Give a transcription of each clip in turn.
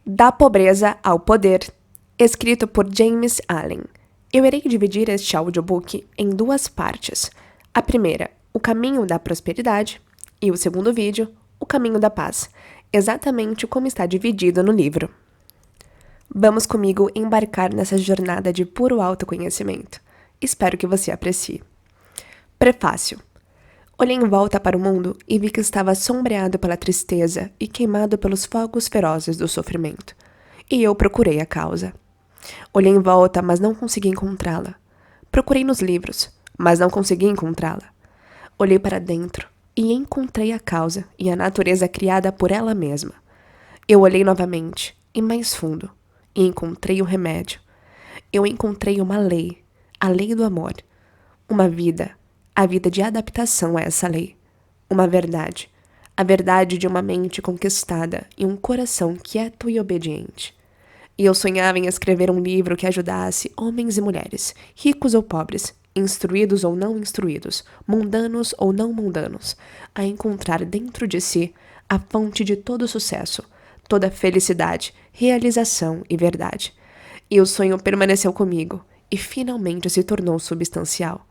Da Pobreza ao Poder, escrito por James Allen. Eu irei dividir este audiobook em duas partes. A primeira, o caminho da prosperidade, e o segundo vídeo, o caminho da paz, exatamente como está dividido no livro. Vamos comigo embarcar nessa jornada de puro autoconhecimento. Espero que você aprecie. Prefácio. Olhei em volta para o mundo e vi que estava sombreado pela tristeza e queimado pelos fogos ferozes do sofrimento. E eu procurei a causa. Olhei em volta, mas não consegui encontrá-la. Procurei nos livros, mas não consegui encontrá-la. Olhei para dentro e encontrei a causa e a natureza criada por ela mesma. Eu olhei novamente, e mais fundo, e encontrei o remédio. Eu encontrei uma lei, a lei do amor. Uma vida, a vida de adaptação a essa lei. Uma verdade, a verdade de uma mente conquistada e um coração quieto e obediente. E eu sonhava em escrever um livro que ajudasse homens e mulheres, ricos ou pobres, instruídos ou não instruídos, mundanos ou não mundanos, a encontrar dentro de si a fonte de todo sucesso, toda felicidade, realização e verdade. E o sonho permaneceu comigo e finalmente se tornou substancial.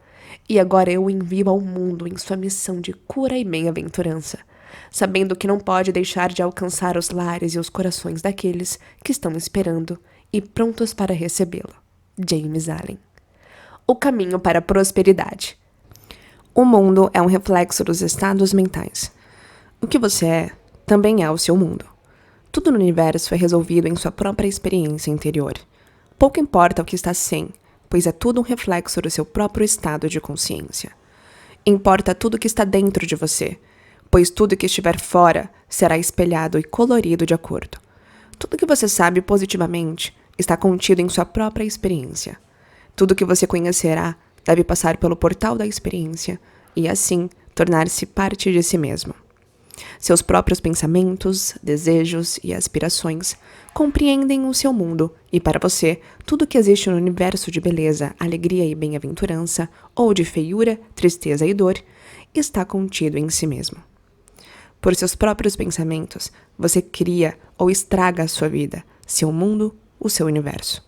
E agora eu o envio ao mundo em sua missão de cura e bem-aventurança, sabendo que não pode deixar de alcançar os lares e os corações daqueles que estão esperando e prontos para recebê-lo. James Allen. O caminho para a prosperidade. O mundo é um reflexo dos estados mentais. O que você é, também é o seu mundo. Tudo no universo é resolvido em sua própria experiência interior. Pouco importa o que está sem, pois é tudo um reflexo do seu próprio estado de consciência. Importa tudo que está dentro de você, pois tudo que estiver fora será espelhado e colorido de acordo. Tudo que você sabe positivamente está contido em sua própria experiência. Tudo que você conhecerá deve passar pelo portal da experiência e, assim, tornar-se parte de si mesmo. Seus próprios pensamentos, desejos e aspirações compreendem o seu mundo e, para você, tudo que existe no universo de beleza, alegria e bem-aventurança, ou de feiura, tristeza e dor, está contido em si mesmo. Por seus próprios pensamentos, você cria ou estraga a sua vida, seu mundo, o seu universo.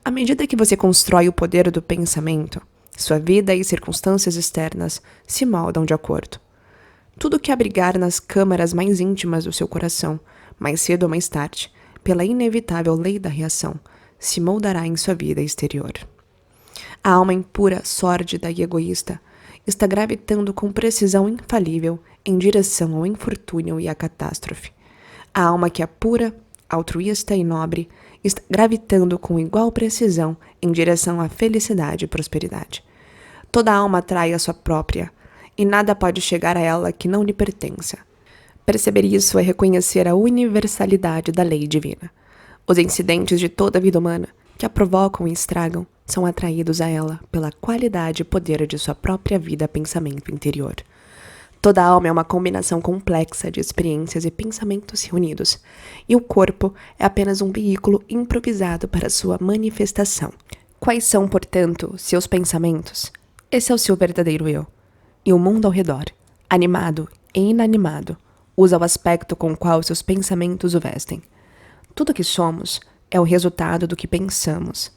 À medida que você constrói o poder do pensamento, sua vida e circunstâncias externas se moldam de acordo. Tudo que abrigar nas câmaras mais íntimas do seu coração, mais cedo ou mais tarde, pela inevitável lei da reação, se moldará em sua vida exterior. A alma impura, sórdida e egoísta está gravitando com precisão infalível em direção ao infortúnio e à catástrofe. A alma que é pura, altruísta e nobre está gravitando com igual precisão em direção à felicidade e prosperidade. Toda alma atrai a sua própria, e nada pode chegar a ela que não lhe pertença. Perceber isso é reconhecer a universalidade da lei divina. Os incidentes de toda a vida humana, que a provocam e estragam, são atraídos a ela pela qualidade e poder de sua própria vida-pensamento interior. Toda alma é uma combinação complexa de experiências e pensamentos reunidos, e o corpo é apenas um veículo improvisado para sua manifestação. Quais são, portanto, seus pensamentos? Esse é o seu verdadeiro eu. E o mundo ao redor, animado e inanimado, usa o aspecto com o qual seus pensamentos o vestem. Tudo que somos é o resultado do que pensamos.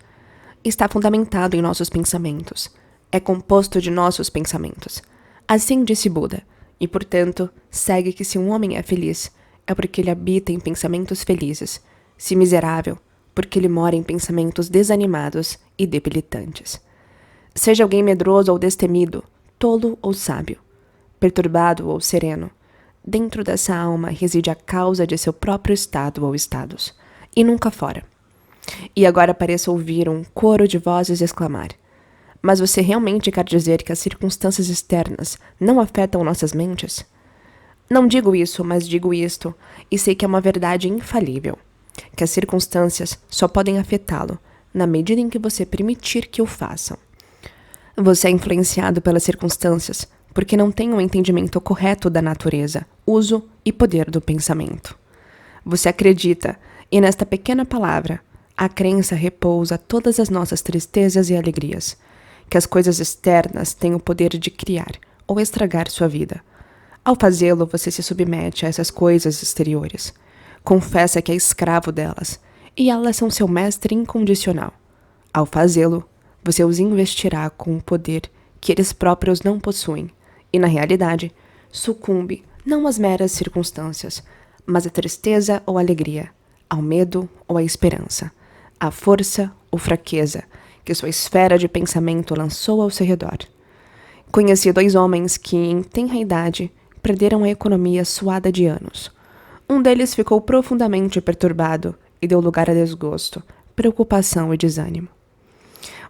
Está fundamentado em nossos pensamentos. É composto de nossos pensamentos. Assim disse Buda, e, portanto, segue que se um homem é feliz, é porque ele habita em pensamentos felizes, se miserável, porque ele mora em pensamentos desanimados e debilitantes. Seja alguém medroso ou destemido, tolo ou sábio, perturbado ou sereno, dentro dessa alma reside a causa de seu próprio estado ou estados, e nunca fora. E agora parece ouvir um coro de vozes exclamar: mas você realmente quer dizer que as circunstâncias externas não afetam nossas mentes? Não digo isso, mas digo isto, e sei que é uma verdade infalível, que as circunstâncias só podem afetá-lo na medida em que você permitir que o façam. Você é influenciado pelas circunstâncias porque não tem um entendimento correto da natureza, uso e poder do pensamento. Você acredita, e nesta pequena palavra, a crença repousa todas as nossas tristezas e alegrias, que as coisas externas têm o poder de criar ou estragar sua vida. Ao fazê-lo, você se submete a essas coisas exteriores. Confessa que é escravo delas, e elas são seu mestre incondicional. Ao fazê-lo, você os investirá com um poder que eles próprios não possuem, e na realidade, sucumbe não às meras circunstâncias, mas à tristeza ou alegria, ao medo ou à esperança, à força ou fraqueza que sua esfera de pensamento lançou ao seu redor. Conheci 2 homens que, em tenra idade, perderam a economia suada de anos. Um deles ficou profundamente perturbado e deu lugar a desgosto, preocupação e desânimo.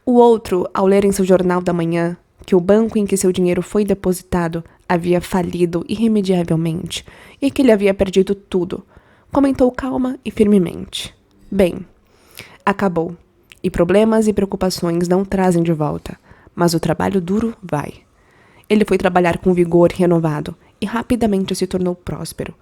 O outro, ao ler em seu jornal da manhã que o banco em que seu dinheiro foi depositado havia falido irremediavelmente e que ele havia perdido tudo, comentou calma e firmemente: "Bem, acabou, e problemas e preocupações não trazem de volta, mas o trabalho duro vai." Ele foi trabalhar com vigor renovado e rapidamente se tornou próspero,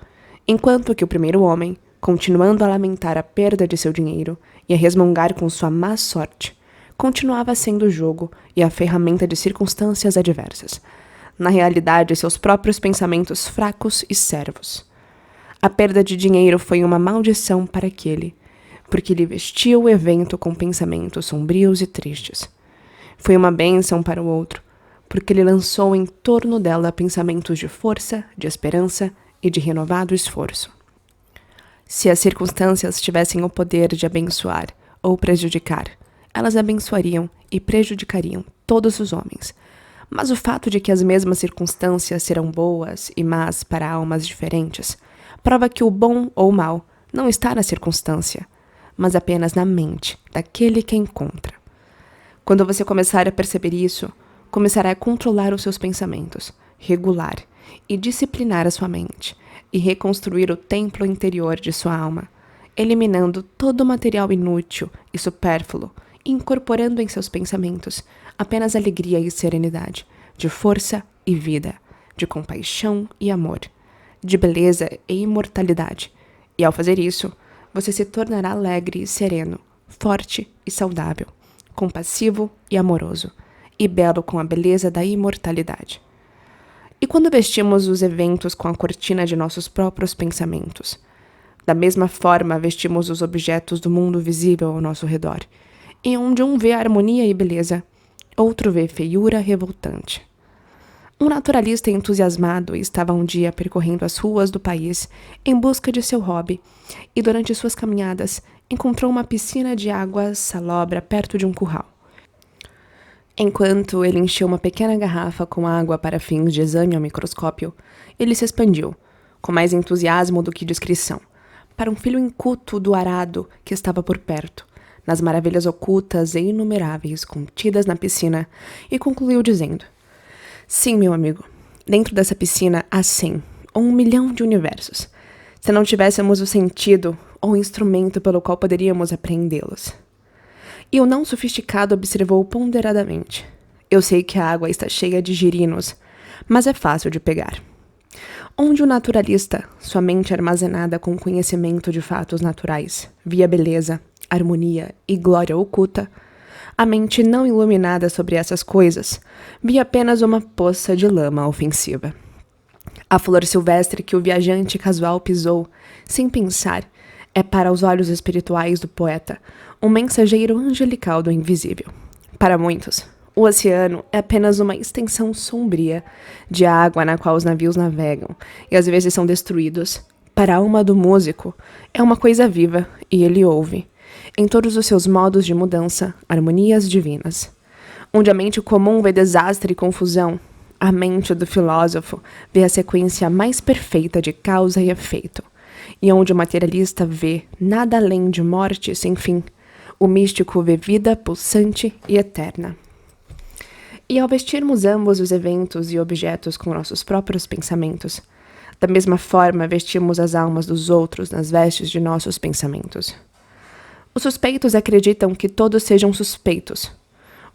enquanto que o primeiro homem, continuando a lamentar a perda de seu dinheiro e a resmungar com sua má sorte, continuava sendo o jogo e a ferramenta de circunstâncias adversas. Na realidade, seus próprios pensamentos fracos e servos. A perda de dinheiro foi uma maldição para aquele, porque ele vestia o evento com pensamentos sombrios e tristes. Foi uma bênção para o outro, porque ele lançou em torno dela pensamentos de força, de esperança e de renovado esforço. Se as circunstâncias tivessem o poder de abençoar ou prejudicar, elas abençoariam e prejudicariam todos os homens. Mas o fato de que as mesmas circunstâncias serão boas e más para almas diferentes prova que o bom ou mal não está na circunstância, mas apenas na mente daquele que a encontra. Quando você começar a perceber isso, começará a controlar os seus pensamentos, regular e disciplinar a sua mente, e reconstruir o templo interior de sua alma, eliminando todo o material inútil e supérfluo, e incorporando em seus pensamentos apenas alegria e serenidade, de força e vida, de compaixão e amor, de beleza e imortalidade. E ao fazer isso, você se tornará alegre e sereno, forte e saudável, compassivo e amoroso, e belo com a beleza da imortalidade. E quando vestimos os eventos com a cortina de nossos próprios pensamentos, da mesma forma vestimos os objetos do mundo visível ao nosso redor, e onde um vê harmonia e beleza, outro vê feiura revoltante. Um naturalista entusiasmado estava um dia percorrendo as ruas do país em busca de seu hobby, e durante suas caminhadas encontrou uma piscina de água salobra perto de um curral. Enquanto ele encheu uma pequena garrafa com água para fins de exame ao microscópio, ele se expandiu, com mais entusiasmo do que discrição, para um filho inculto do arado que estava por perto, nas maravilhas ocultas e inumeráveis contidas na piscina, e concluiu dizendo: "Sim, meu amigo, dentro dessa piscina há 100 ou 1 milhão de universos, se não tivéssemos o sentido ou o instrumento pelo qual poderíamos apreendê-los." E o não sofisticado observou ponderadamente: "Eu sei que a água está cheia de girinos, mas é fácil de pegar." Onde o naturalista, sua mente armazenada com conhecimento de fatos naturais, via beleza, harmonia e glória oculta, a mente não iluminada sobre essas coisas via apenas uma poça de lama ofensiva. A flor silvestre que o viajante casual pisou, sem pensar, é para os olhos espirituais do poeta um mensageiro angelical do invisível. Para muitos, o oceano é apenas uma extensão sombria de água na qual os navios navegam e às vezes são destruídos. Para a alma do músico, é uma coisa viva e ele ouve, em todos os seus modos de mudança, harmonias divinas. Onde a mente comum vê desastre e confusão, a mente do filósofo vê a sequência mais perfeita de causa e efeito. E onde o materialista vê nada além de morte sem fim, o místico vê vida pulsante e eterna. E ao vestirmos ambos os eventos e objetos com nossos próprios pensamentos, da mesma forma vestimos as almas dos outros nas vestes de nossos pensamentos. Os suspeitos acreditam que todos sejam suspeitos.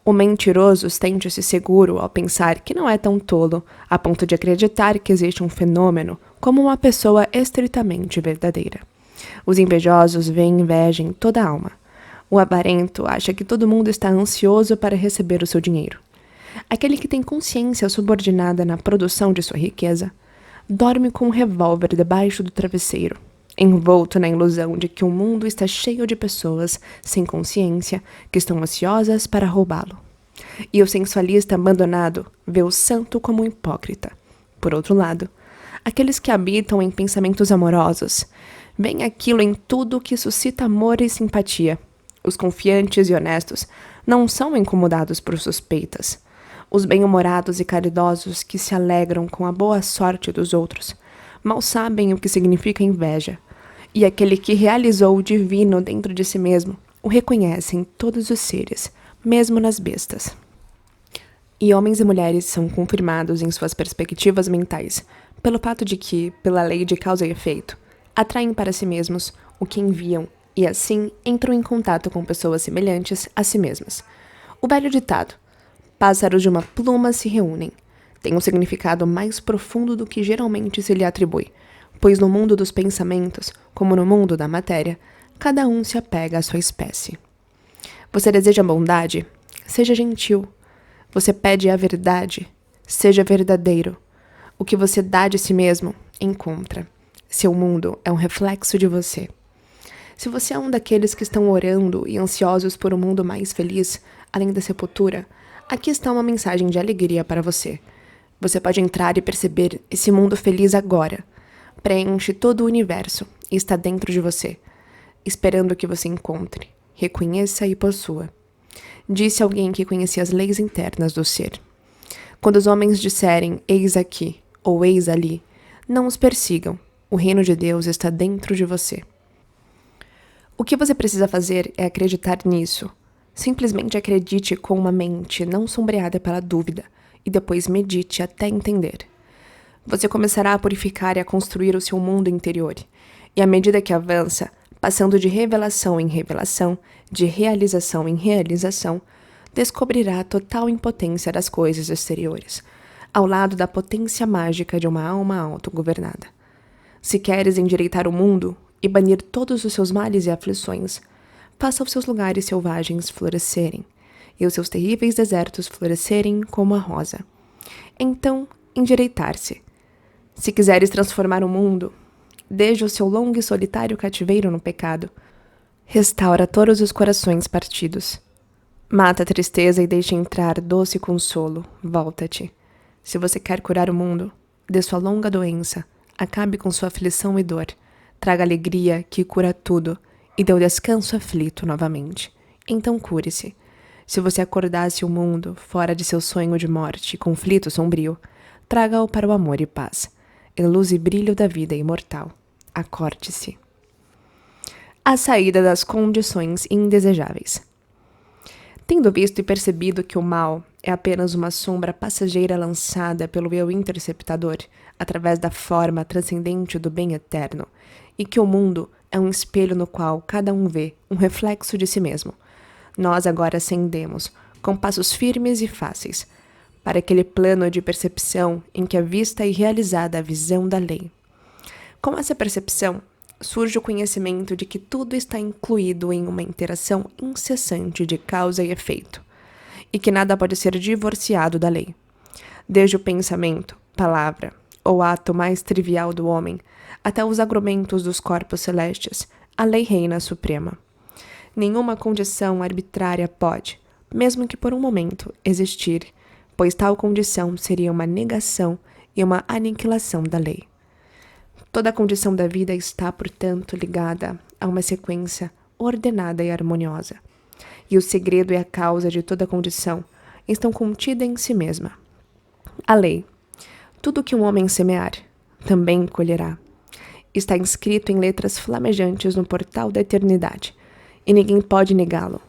O mentiroso sente-se seguro ao pensar que não é tão tolo a ponto de acreditar que existe um fenômeno como uma pessoa estritamente verdadeira. Os invejosos veem inveja em toda a alma. O avarento acha que todo mundo está ansioso para receber o seu dinheiro. Aquele que tem consciência subordinada na produção de sua riqueza dorme com um revólver debaixo do travesseiro, envolto na ilusão de que o mundo está cheio de pessoas sem consciência que estão ansiosas para roubá-lo. E o sensualista abandonado vê o santo como um hipócrita. Por outro lado, aqueles que habitam em pensamentos amorosos veem aquilo em tudo que suscita amor e simpatia. Os confiantes e honestos não são incomodados por suspeitas. Os bem-humorados e caridosos que se alegram com a boa sorte dos outros mal sabem o que significa inveja. E aquele que realizou o divino dentro de si mesmo o reconhece em todos os seres, mesmo nas bestas. E homens e mulheres são confirmados em suas perspectivas mentais pelo fato de que, pela lei de causa e efeito, atraem para si mesmos o que enviam e assim entram em contato com pessoas semelhantes a si mesmas. O velho ditado, pássaros de uma pluma se reúnem, tem um significado mais profundo do que geralmente se lhe atribui, pois no mundo dos pensamentos, como no mundo da matéria, cada um se apega à sua espécie. Você deseja bondade? Seja gentil. Você pede a verdade? Seja verdadeiro. O que você dá de si mesmo, encontra. Seu mundo é um reflexo de você. Se você é um daqueles que estão orando e ansiosos por um mundo mais feliz, além da sepultura, aqui está uma mensagem de alegria para você. Você pode entrar e perceber esse mundo feliz agora. Preenche todo o universo e está dentro de você, esperando que você encontre, reconheça e possua. Disse alguém que conhecia as leis internas do ser. Quando os homens disserem eis aqui ou eis ali, não os persigam. O reino de Deus está dentro de você. O que você precisa fazer é acreditar nisso. Simplesmente acredite com uma mente não sombreada pela dúvida e depois medite até entender. Você começará a purificar e a construir o seu mundo interior. E à medida que avança, passando de revelação em revelação, de realização em realização, descobrirá a total impotência das coisas exteriores, ao lado da potência mágica de uma alma autogovernada. Se queres endireitar o mundo e banir todos os seus males e aflições, faça os seus lugares selvagens florescerem, e os seus terríveis desertos florescerem como a rosa. Então, endireitar-se. Se quiseres transformar o mundo, desde o seu longo e solitário cativeiro no pecado, restaura todos os corações partidos. Mata a tristeza e deixa entrar doce consolo, volta-te. Se você quer curar o mundo, dê sua longa doença, acabe com sua aflição e dor, traga alegria que cura tudo e dê o descanso aflito novamente. Então cure-se. Se você acordasse o mundo fora de seu sonho de morte e conflito sombrio, traga-o para o amor e paz, e luz e brilho da vida imortal. Acorde-se. A saída das condições indesejáveis. Tendo visto e percebido que o mal é apenas uma sombra passageira lançada pelo eu interceptador através da forma transcendente do bem eterno, e que o mundo é um espelho no qual cada um vê um reflexo de si mesmo, nós agora ascendemos, com passos firmes e fáceis, para aquele plano de percepção em que é vista e realizada a visão da lei. Com essa percepção, surge o conhecimento de que tudo está incluído em uma interação incessante de causa e efeito, e que nada pode ser divorciado da lei. Desde o pensamento, palavra ou ato mais trivial do homem, até os agramentos dos corpos celestes, a lei reina suprema. Nenhuma condição arbitrária pode, mesmo que por um momento, existir, pois tal condição seria uma negação e uma aniquilação da lei. Toda a condição da vida está, portanto, ligada a uma sequência ordenada e harmoniosa. E o segredo e a causa de toda condição estão contida em si mesma. A lei. Tudo que um homem semear, também colherá. Está inscrito em letras flamejantes no portal da eternidade, e ninguém pode negá-lo,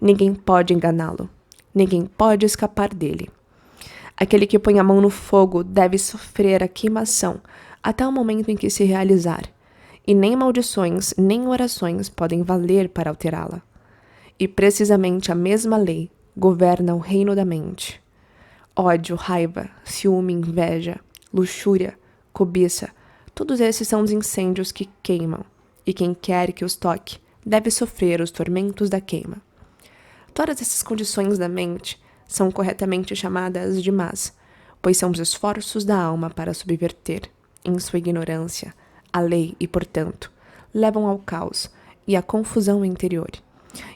ninguém pode enganá-lo, ninguém pode escapar dele. Aquele que põe a mão no fogo deve sofrer a queimação até o momento em que se realizar, e nem maldições nem orações podem valer para alterá-la. E precisamente a mesma lei governa o reino da mente. Ódio, raiva, ciúme, inveja, luxúria, cobiça, todos esses são os incêndios que queimam, e quem quer que os toque deve sofrer os tormentos da queima. Todas essas condições da mente são corretamente chamadas de más, pois são os esforços da alma para subverter, em sua ignorância, a lei e, portanto, levam ao caos e à confusão interior,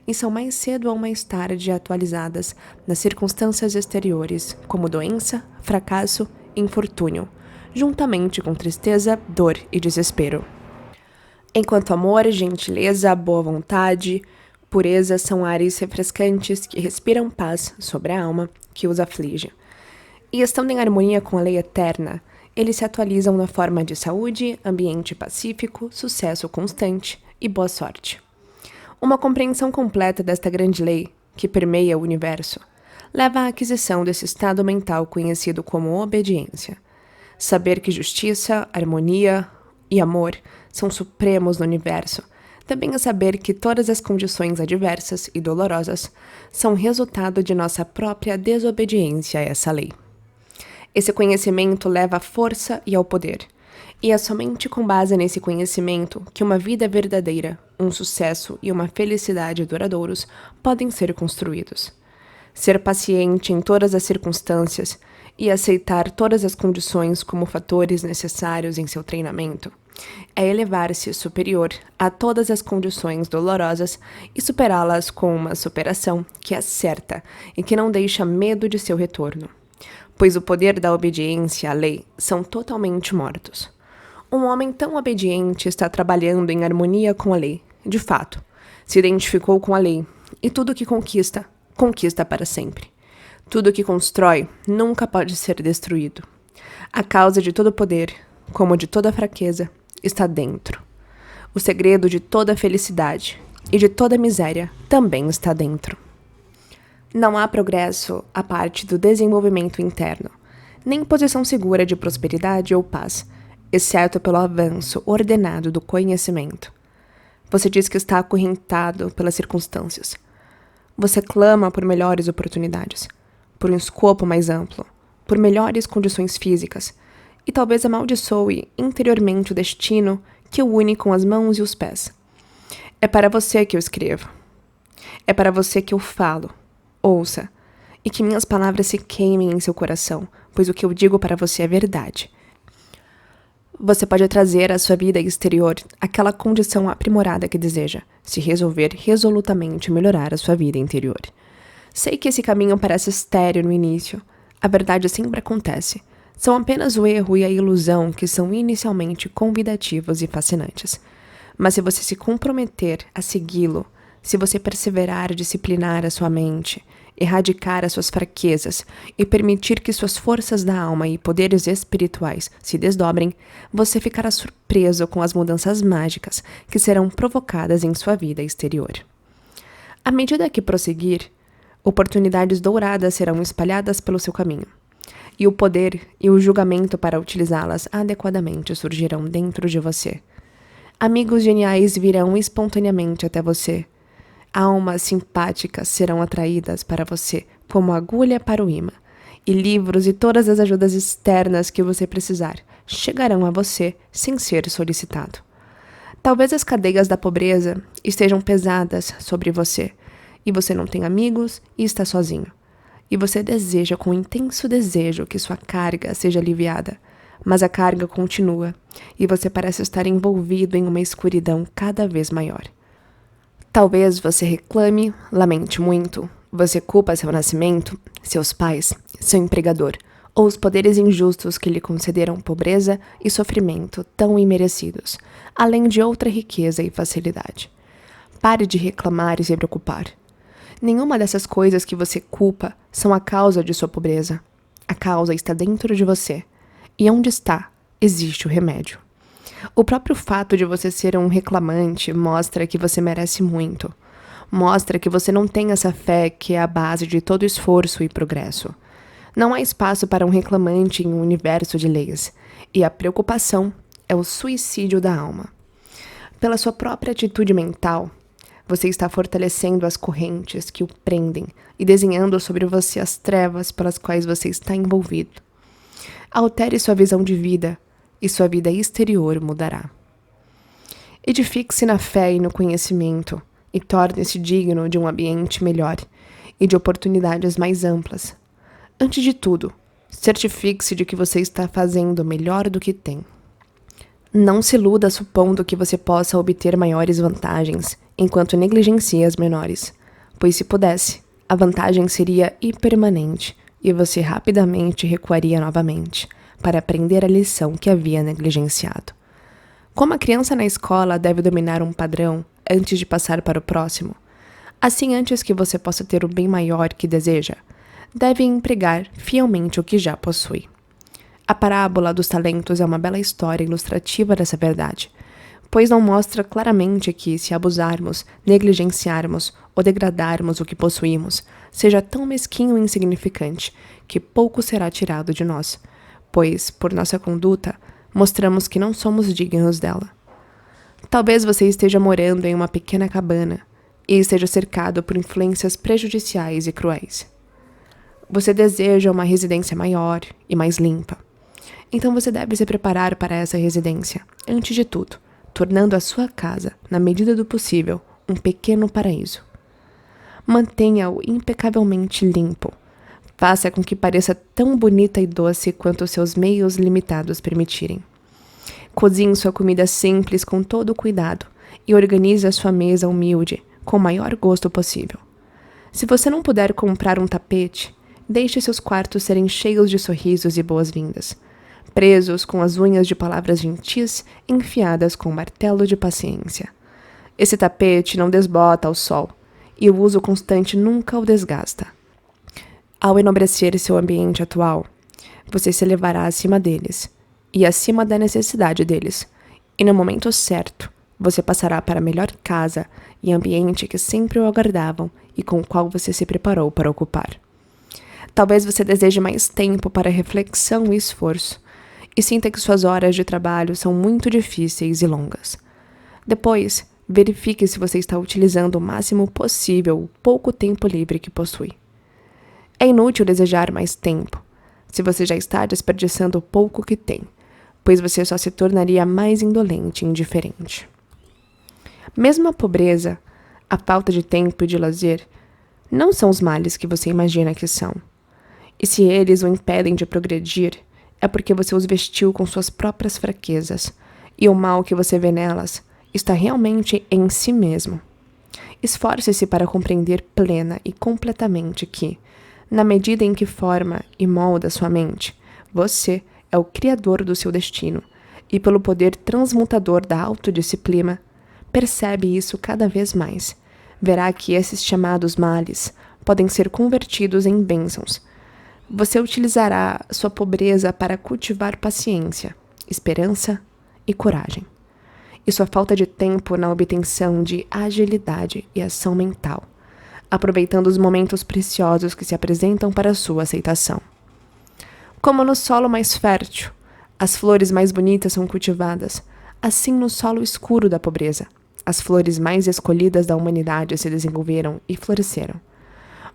e são mais cedo ou mais tarde atualizadas nas circunstâncias exteriores, como doença, fracasso e infortúnio, juntamente com tristeza, dor e desespero. Enquanto amor, gentileza, boa vontade, pureza são ares refrescantes que respiram paz sobre a alma que os aflige. E estando em harmonia com a lei eterna, eles se atualizam na forma de saúde, ambiente pacífico, sucesso constante e boa sorte. Uma compreensão completa desta grande lei, que permeia o universo, leva à aquisição desse estado mental conhecido como obediência. Saber que justiça, harmonia e amor são supremos no universo, também é saber que todas as condições adversas e dolorosas são resultado de nossa própria desobediência a essa lei. Esse conhecimento leva à força e ao poder, e é somente com base nesse conhecimento que uma vida verdadeira, um sucesso e uma felicidade duradouros podem ser construídos. Ser paciente em todas as circunstâncias e aceitar todas as condições como fatores necessários em seu treinamento é elevar-se superior a todas as condições dolorosas e superá-las com uma superação que é certa e que não deixa medo de seu retorno, pois o poder da obediência à lei são totalmente mortos. Um homem tão obediente está trabalhando em harmonia com a lei, de fato, se identificou com a lei, e tudo que conquista, conquista para sempre. Tudo que constrói nunca pode ser destruído. A causa de todo poder, como de toda fraqueza, está dentro. O segredo de toda felicidade e de toda miséria também está dentro. Não há progresso à parte do desenvolvimento interno, nem posição segura de prosperidade ou paz, exceto pelo avanço ordenado do conhecimento. Você diz que está acorrentado pelas circunstâncias. Você clama por melhores oportunidades, por um escopo mais amplo, por melhores condições físicas, e talvez amaldiçoe interiormente o destino que o une com as mãos e os pés. É para você que eu escrevo. É para você que eu falo. Ouça, e que minhas palavras se queimem em seu coração, pois o que eu digo para você é verdade. Você pode trazer à sua vida exterior aquela condição aprimorada que deseja, se resolver resolutamente melhorar a sua vida interior. Sei que esse caminho parece estéril no início. A verdade sempre acontece. São apenas o erro e a ilusão que são inicialmente convidativos e fascinantes. Mas se você se comprometer a segui-lo, se você perseverar e disciplinar a sua mente, erradicar as suas fraquezas e permitir que suas forças da alma e poderes espirituais se desdobrem, você ficará surpreso com as mudanças mágicas que serão provocadas em sua vida exterior. À medida que prosseguir, oportunidades douradas serão espalhadas pelo seu caminho, e o poder e o julgamento para utilizá-las adequadamente surgirão dentro de você. Amigos geniais virão espontaneamente até você. Almas simpáticas serão atraídas para você como agulha para o imã, e livros e todas as ajudas externas que você precisar chegarão a você sem ser solicitado. Talvez as cadeias da pobreza estejam pesadas sobre você, e você não tem amigos e está sozinho. E você deseja com intenso desejo que sua carga seja aliviada, mas a carga continua, e você parece estar envolvido em uma escuridão cada vez maior. Talvez você reclame, lamente muito, você culpa seu nascimento, seus pais, seu empregador, ou os poderes injustos que lhe concederam pobreza e sofrimento tão imerecidos, além de outra riqueza e facilidade. Pare de reclamar e se preocupar. Nenhuma dessas coisas que você culpa são a causa de sua pobreza. A causa está dentro de você, e onde está, existe o remédio. O próprio fato de você ser um reclamante mostra que você merece muito. Mostra que você não tem essa fé que é a base de todo esforço e progresso. Não há espaço para um reclamante em um universo de leis, e a preocupação é o suicídio da alma. Pela sua própria atitude mental, você está fortalecendo as correntes que o prendem e desenhando sobre você as trevas pelas quais você está envolvido. Altere sua visão de vida, e sua vida exterior mudará. Edifique-se na fé e no conhecimento, e torne-se digno de um ambiente melhor e de oportunidades mais amplas. Antes de tudo, certifique-se de que você está fazendo melhor do que tem. Não se iluda supondo que você possa obter maiores vantagens, enquanto negligencia as menores, pois se pudesse, a vantagem seria impermanente e você rapidamente recuaria novamente para aprender a lição que havia negligenciado. Como a criança na escola deve dominar um padrão antes de passar para o próximo, assim antes que você possa ter o bem maior que deseja, deve empregar fielmente o que já possui. A parábola dos talentos é uma bela história ilustrativa dessa verdade, pois não mostra claramente que, se abusarmos, negligenciarmos ou degradarmos o que possuímos, seja tão mesquinho e insignificante que pouco será tirado de nós, pois, por nossa conduta, mostramos que não somos dignos dela. Talvez você esteja morando em uma pequena cabana e esteja cercado por influências prejudiciais e cruéis. Você deseja uma residência maior e mais limpa. Então você deve se preparar para essa residência, antes de tudo, tornando a sua casa, na medida do possível, um pequeno paraíso. Mantenha-o impecavelmente limpo. Faça com que pareça tão bonita e doce quanto os seus meios limitados permitirem. Cozinhe sua comida simples com todo cuidado e organize a sua mesa humilde, com o maior gosto possível. Se você não puder comprar um tapete, deixe seus quartos serem cheios de sorrisos e boas-vindas, presos com as unhas de palavras gentis enfiadas com um martelo de paciência. Esse tapete não desbota ao sol, e o uso constante nunca o desgasta. Ao enobrecer seu ambiente atual, você se elevará acima deles, e acima da necessidade deles, e no momento certo, você passará para a melhor casa e ambiente que sempre o aguardavam e com o qual você se preparou para ocupar. Talvez você deseje mais tempo para reflexão e esforço, e sinta que suas horas de trabalho são muito difíceis e longas. Depois, verifique se você está utilizando o máximo possível o pouco tempo livre que possui. É inútil desejar mais tempo, se você já está desperdiçando o pouco que tem, pois você só se tornaria mais indolente e indiferente. Mesmo a pobreza, a falta de tempo e de lazer, não são os males que você imagina que são. E se eles o impedem de progredir, é porque você os vestiu com suas próprias fraquezas, e o mal que você vê nelas está realmente em si mesmo. Esforce-se para compreender plena e completamente que, na medida em que forma e molda sua mente, você é o criador do seu destino, e pelo poder transmutador da autodisciplina, percebe isso cada vez mais. Verá que esses chamados males podem ser convertidos em bênçãos. Você utilizará sua pobreza para cultivar paciência, esperança e coragem, e sua falta de tempo na obtenção de agilidade e ação mental, aproveitando os momentos preciosos que se apresentam para sua aceitação. Como no solo mais fértil, as flores mais bonitas são cultivadas, assim no solo escuro da pobreza, as flores mais escolhidas da humanidade se desenvolveram e floresceram.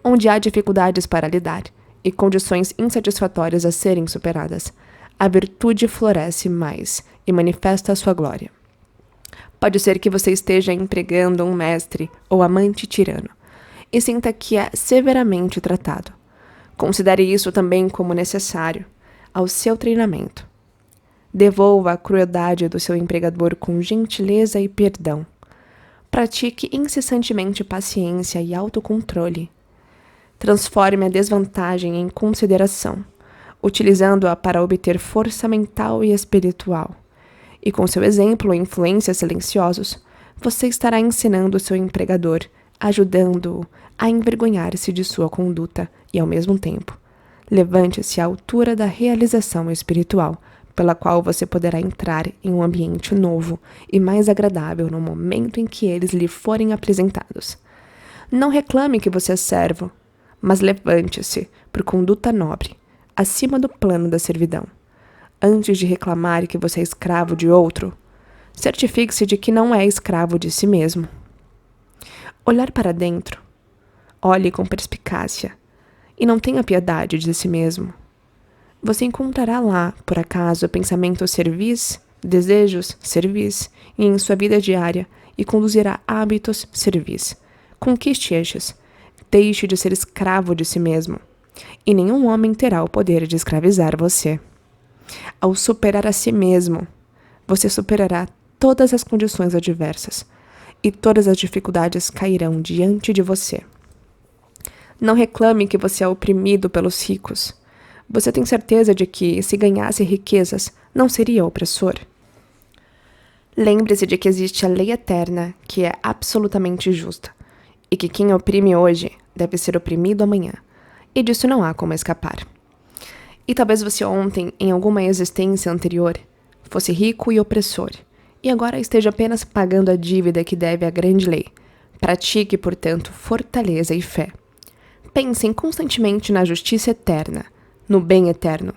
Onde há dificuldades para lidar e condições insatisfatórias a serem superadas, a virtude floresce mais e manifesta a sua glória. Pode ser que você esteja empregando um mestre ou amante tirano, e sinta que é severamente tratado. Considere isso também como necessário ao seu treinamento. Devolva a crueldade do seu empregador com gentileza e perdão. Pratique incessantemente paciência e autocontrole. Transforme a desvantagem em consideração, utilizando-a para obter força mental e espiritual. E com seu exemplo e influências silenciosos, você estará ensinando seu empregador, ajudando-o a envergonhar-se de sua conduta e, ao mesmo tempo, levante-se à altura da realização espiritual, pela qual você poderá entrar em um ambiente novo e mais agradável no momento em que eles lhe forem apresentados. Não reclame que você é servo, mas levante-se por conduta nobre, acima do plano da servidão. Antes de reclamar que você é escravo de outro, certifique-se de que não é escravo de si mesmo. Olhar para dentro, olhe com perspicácia e não tenha piedade de si mesmo. Você encontrará lá, por acaso, pensamentos servis, desejos servis, e em sua vida diária, e conduzirá hábitos servis. Conquiste estes. Deixe de ser escravo de si mesmo, e nenhum homem terá o poder de escravizar você. Ao superar a si mesmo, você superará todas as condições adversas e todas as dificuldades cairão diante de você. Não reclame que você é oprimido pelos ricos. Você tem certeza de que, se ganhasse riquezas, não seria opressor? Lembre-se de que existe a lei eterna, que é absolutamente justa, e que quem oprime hoje deve ser oprimido amanhã, e disso não há como escapar. E talvez você ontem, em alguma existência anterior, fosse rico e opressor, e agora esteja apenas pagando a dívida que deve à grande lei. Pratique, portanto, fortaleza e fé. Pensem constantemente na justiça eterna, no bem eterno.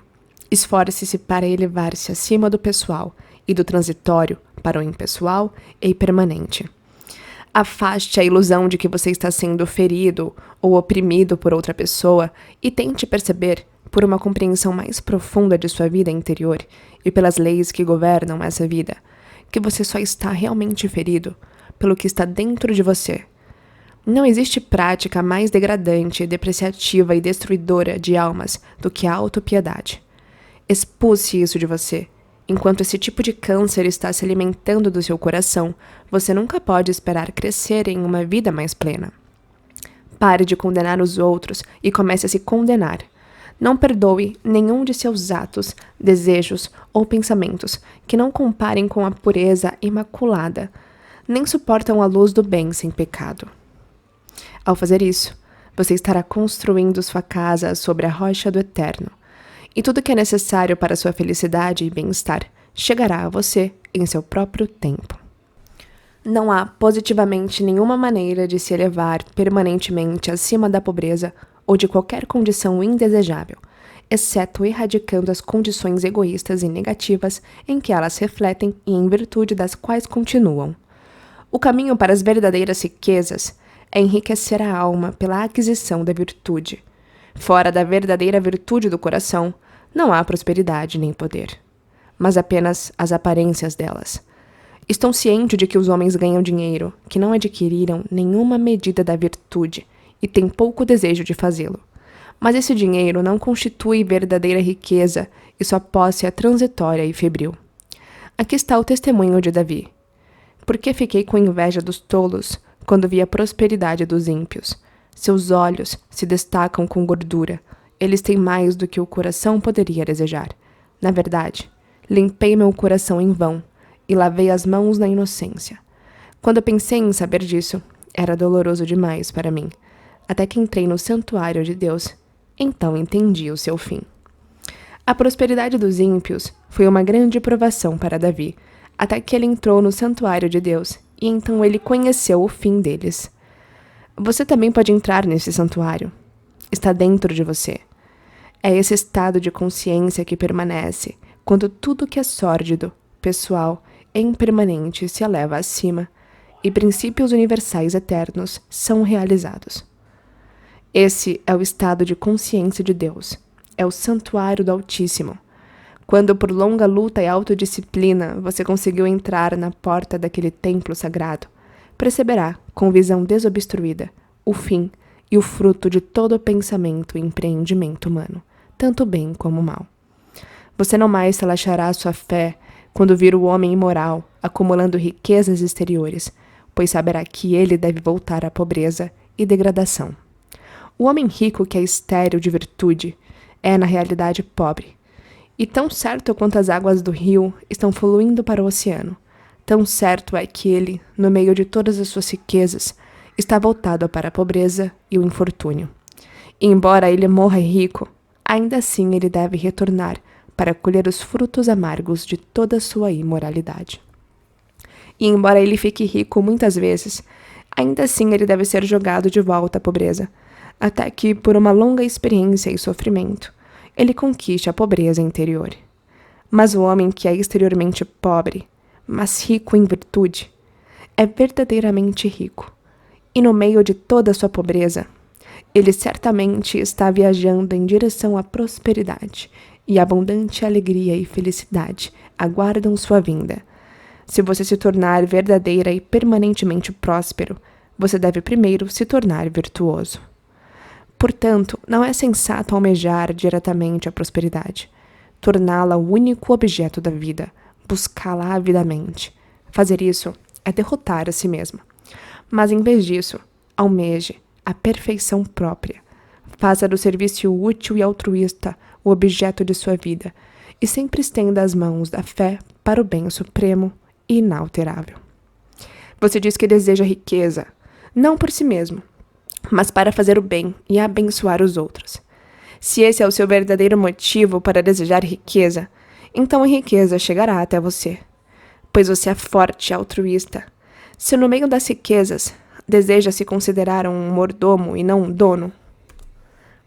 Esforce-se para elevar-se acima do pessoal e do transitório para o impessoal e permanente. Afaste a ilusão de que você está sendo ferido ou oprimido por outra pessoa e tente perceber, por uma compreensão mais profunda de sua vida interior e pelas leis que governam essa vida, que você só está realmente ferido pelo que está dentro de você. Não existe prática mais degradante, depreciativa e destruidora de almas do que a autopiedade. Expulse isso de você. Enquanto esse tipo de câncer está se alimentando do seu coração, você nunca pode esperar crescer em uma vida mais plena. Pare de condenar os outros e comece a se condenar. Não perdoe nenhum de seus atos, desejos ou pensamentos que não comparem com a pureza imaculada, nem suportam a luz do bem sem pecado. Ao fazer isso, você estará construindo sua casa sobre a rocha do eterno, e tudo que é necessário para sua felicidade e bem-estar chegará a você em seu próprio tempo. Não há positivamente nenhuma maneira de se elevar permanentemente acima da pobreza ou de qualquer condição indesejável, exceto erradicando as condições egoístas e negativas em que elas refletem e em virtude das quais continuam. O caminho para as verdadeiras riquezas é enriquecer a alma pela aquisição da virtude. Fora da verdadeira virtude do coração, não há prosperidade nem poder, mas apenas as aparências delas. Estou ciente de que os homens ganham dinheiro, que não adquiriram nenhuma medida da virtude e têm pouco desejo de fazê-lo. Mas esse dinheiro não constitui verdadeira riqueza e sua posse é transitória e febril. Aqui está o testemunho de Davi. Porque fiquei com inveja dos tolos quando vi a prosperidade dos ímpios. Seus olhos se destacam com gordura. Eles têm mais do que o coração poderia desejar. Na verdade, limpei meu coração em vão e lavei as mãos na inocência. Quando pensei em saber disso, era doloroso demais para mim. Até que entrei no santuário de Deus, então entendi o seu fim. A prosperidade dos ímpios foi uma grande provação para Davi, até que ele entrou no santuário de Deus, e então ele conheceu o fim deles. Você também pode entrar nesse santuário. Está dentro de você. É esse estado de consciência que permanece quando tudo que é sórdido, pessoal e impermanente se eleva acima e princípios universais eternos são realizados. Esse é o estado de consciência de Deus. É o santuário do Altíssimo. Quando por longa luta e autodisciplina você conseguiu entrar na porta daquele templo sagrado, perceberá, com visão desobstruída, o fim e o fruto de todo pensamento e empreendimento humano, tanto bem como mal. Você não mais relaxará sua fé quando vir o homem imoral acumulando riquezas exteriores, pois saberá que ele deve voltar à pobreza e degradação. O homem rico que é estéril de virtude é, na realidade, pobre. E tão certo quanto as águas do rio estão fluindo para o oceano, tão certo é que ele, no meio de todas as suas riquezas, está voltado para a pobreza e o infortúnio. E embora ele morra rico, ainda assim ele deve retornar para colher os frutos amargos de toda a sua imoralidade. E embora ele fique rico muitas vezes, ainda assim ele deve ser jogado de volta à pobreza, até que, por uma longa experiência e sofrimento, ele conquiste a pobreza interior. Mas o homem que é exteriormente pobre, mas rico em virtude, é verdadeiramente rico. E no meio de toda a sua pobreza, ele certamente está viajando em direção à prosperidade, e abundante alegria e felicidade aguardam sua vinda. Se você se tornar verdadeira e permanentemente próspero, você deve primeiro se tornar virtuoso. Portanto, não é sensato almejar diretamente a prosperidade, torná-la o único objeto da vida, buscá-la avidamente. Fazer isso é derrotar a si mesmo. Mas em vez disso, almeje a perfeição própria. Faça do serviço útil e altruísta o objeto de sua vida e sempre estenda as mãos da fé para o bem supremo e inalterável. Você diz que deseja riqueza, não por si mesmo, mas para fazer o bem e abençoar os outros. Se esse é o seu verdadeiro motivo para desejar riqueza, então a riqueza chegará até você, pois você é forte e altruísta. Se no meio das riquezas deseja se considerar um mordomo e não um dono,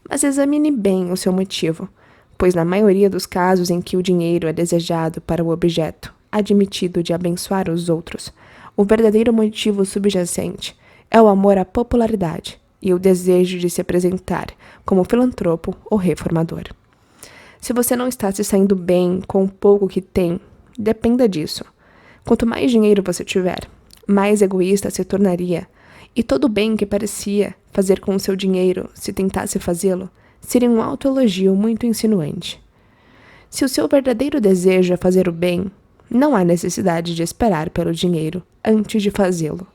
mas examine bem o seu motivo, pois na maioria dos casos em que o dinheiro é desejado para o objeto admitido de abençoar os outros, o verdadeiro motivo subjacente é o amor à popularidade e o desejo de se apresentar como filantropo ou reformador. Se você não está se saindo bem com o pouco que tem, dependa disso. Quanto mais dinheiro você tiver, mais egoísta se tornaria, e todo o bem que parecia fazer com o seu dinheiro, se tentasse fazê-lo, seria um autoelogio muito insinuante. Se o seu verdadeiro desejo é fazer o bem, não há necessidade de esperar pelo dinheiro antes de fazê-lo.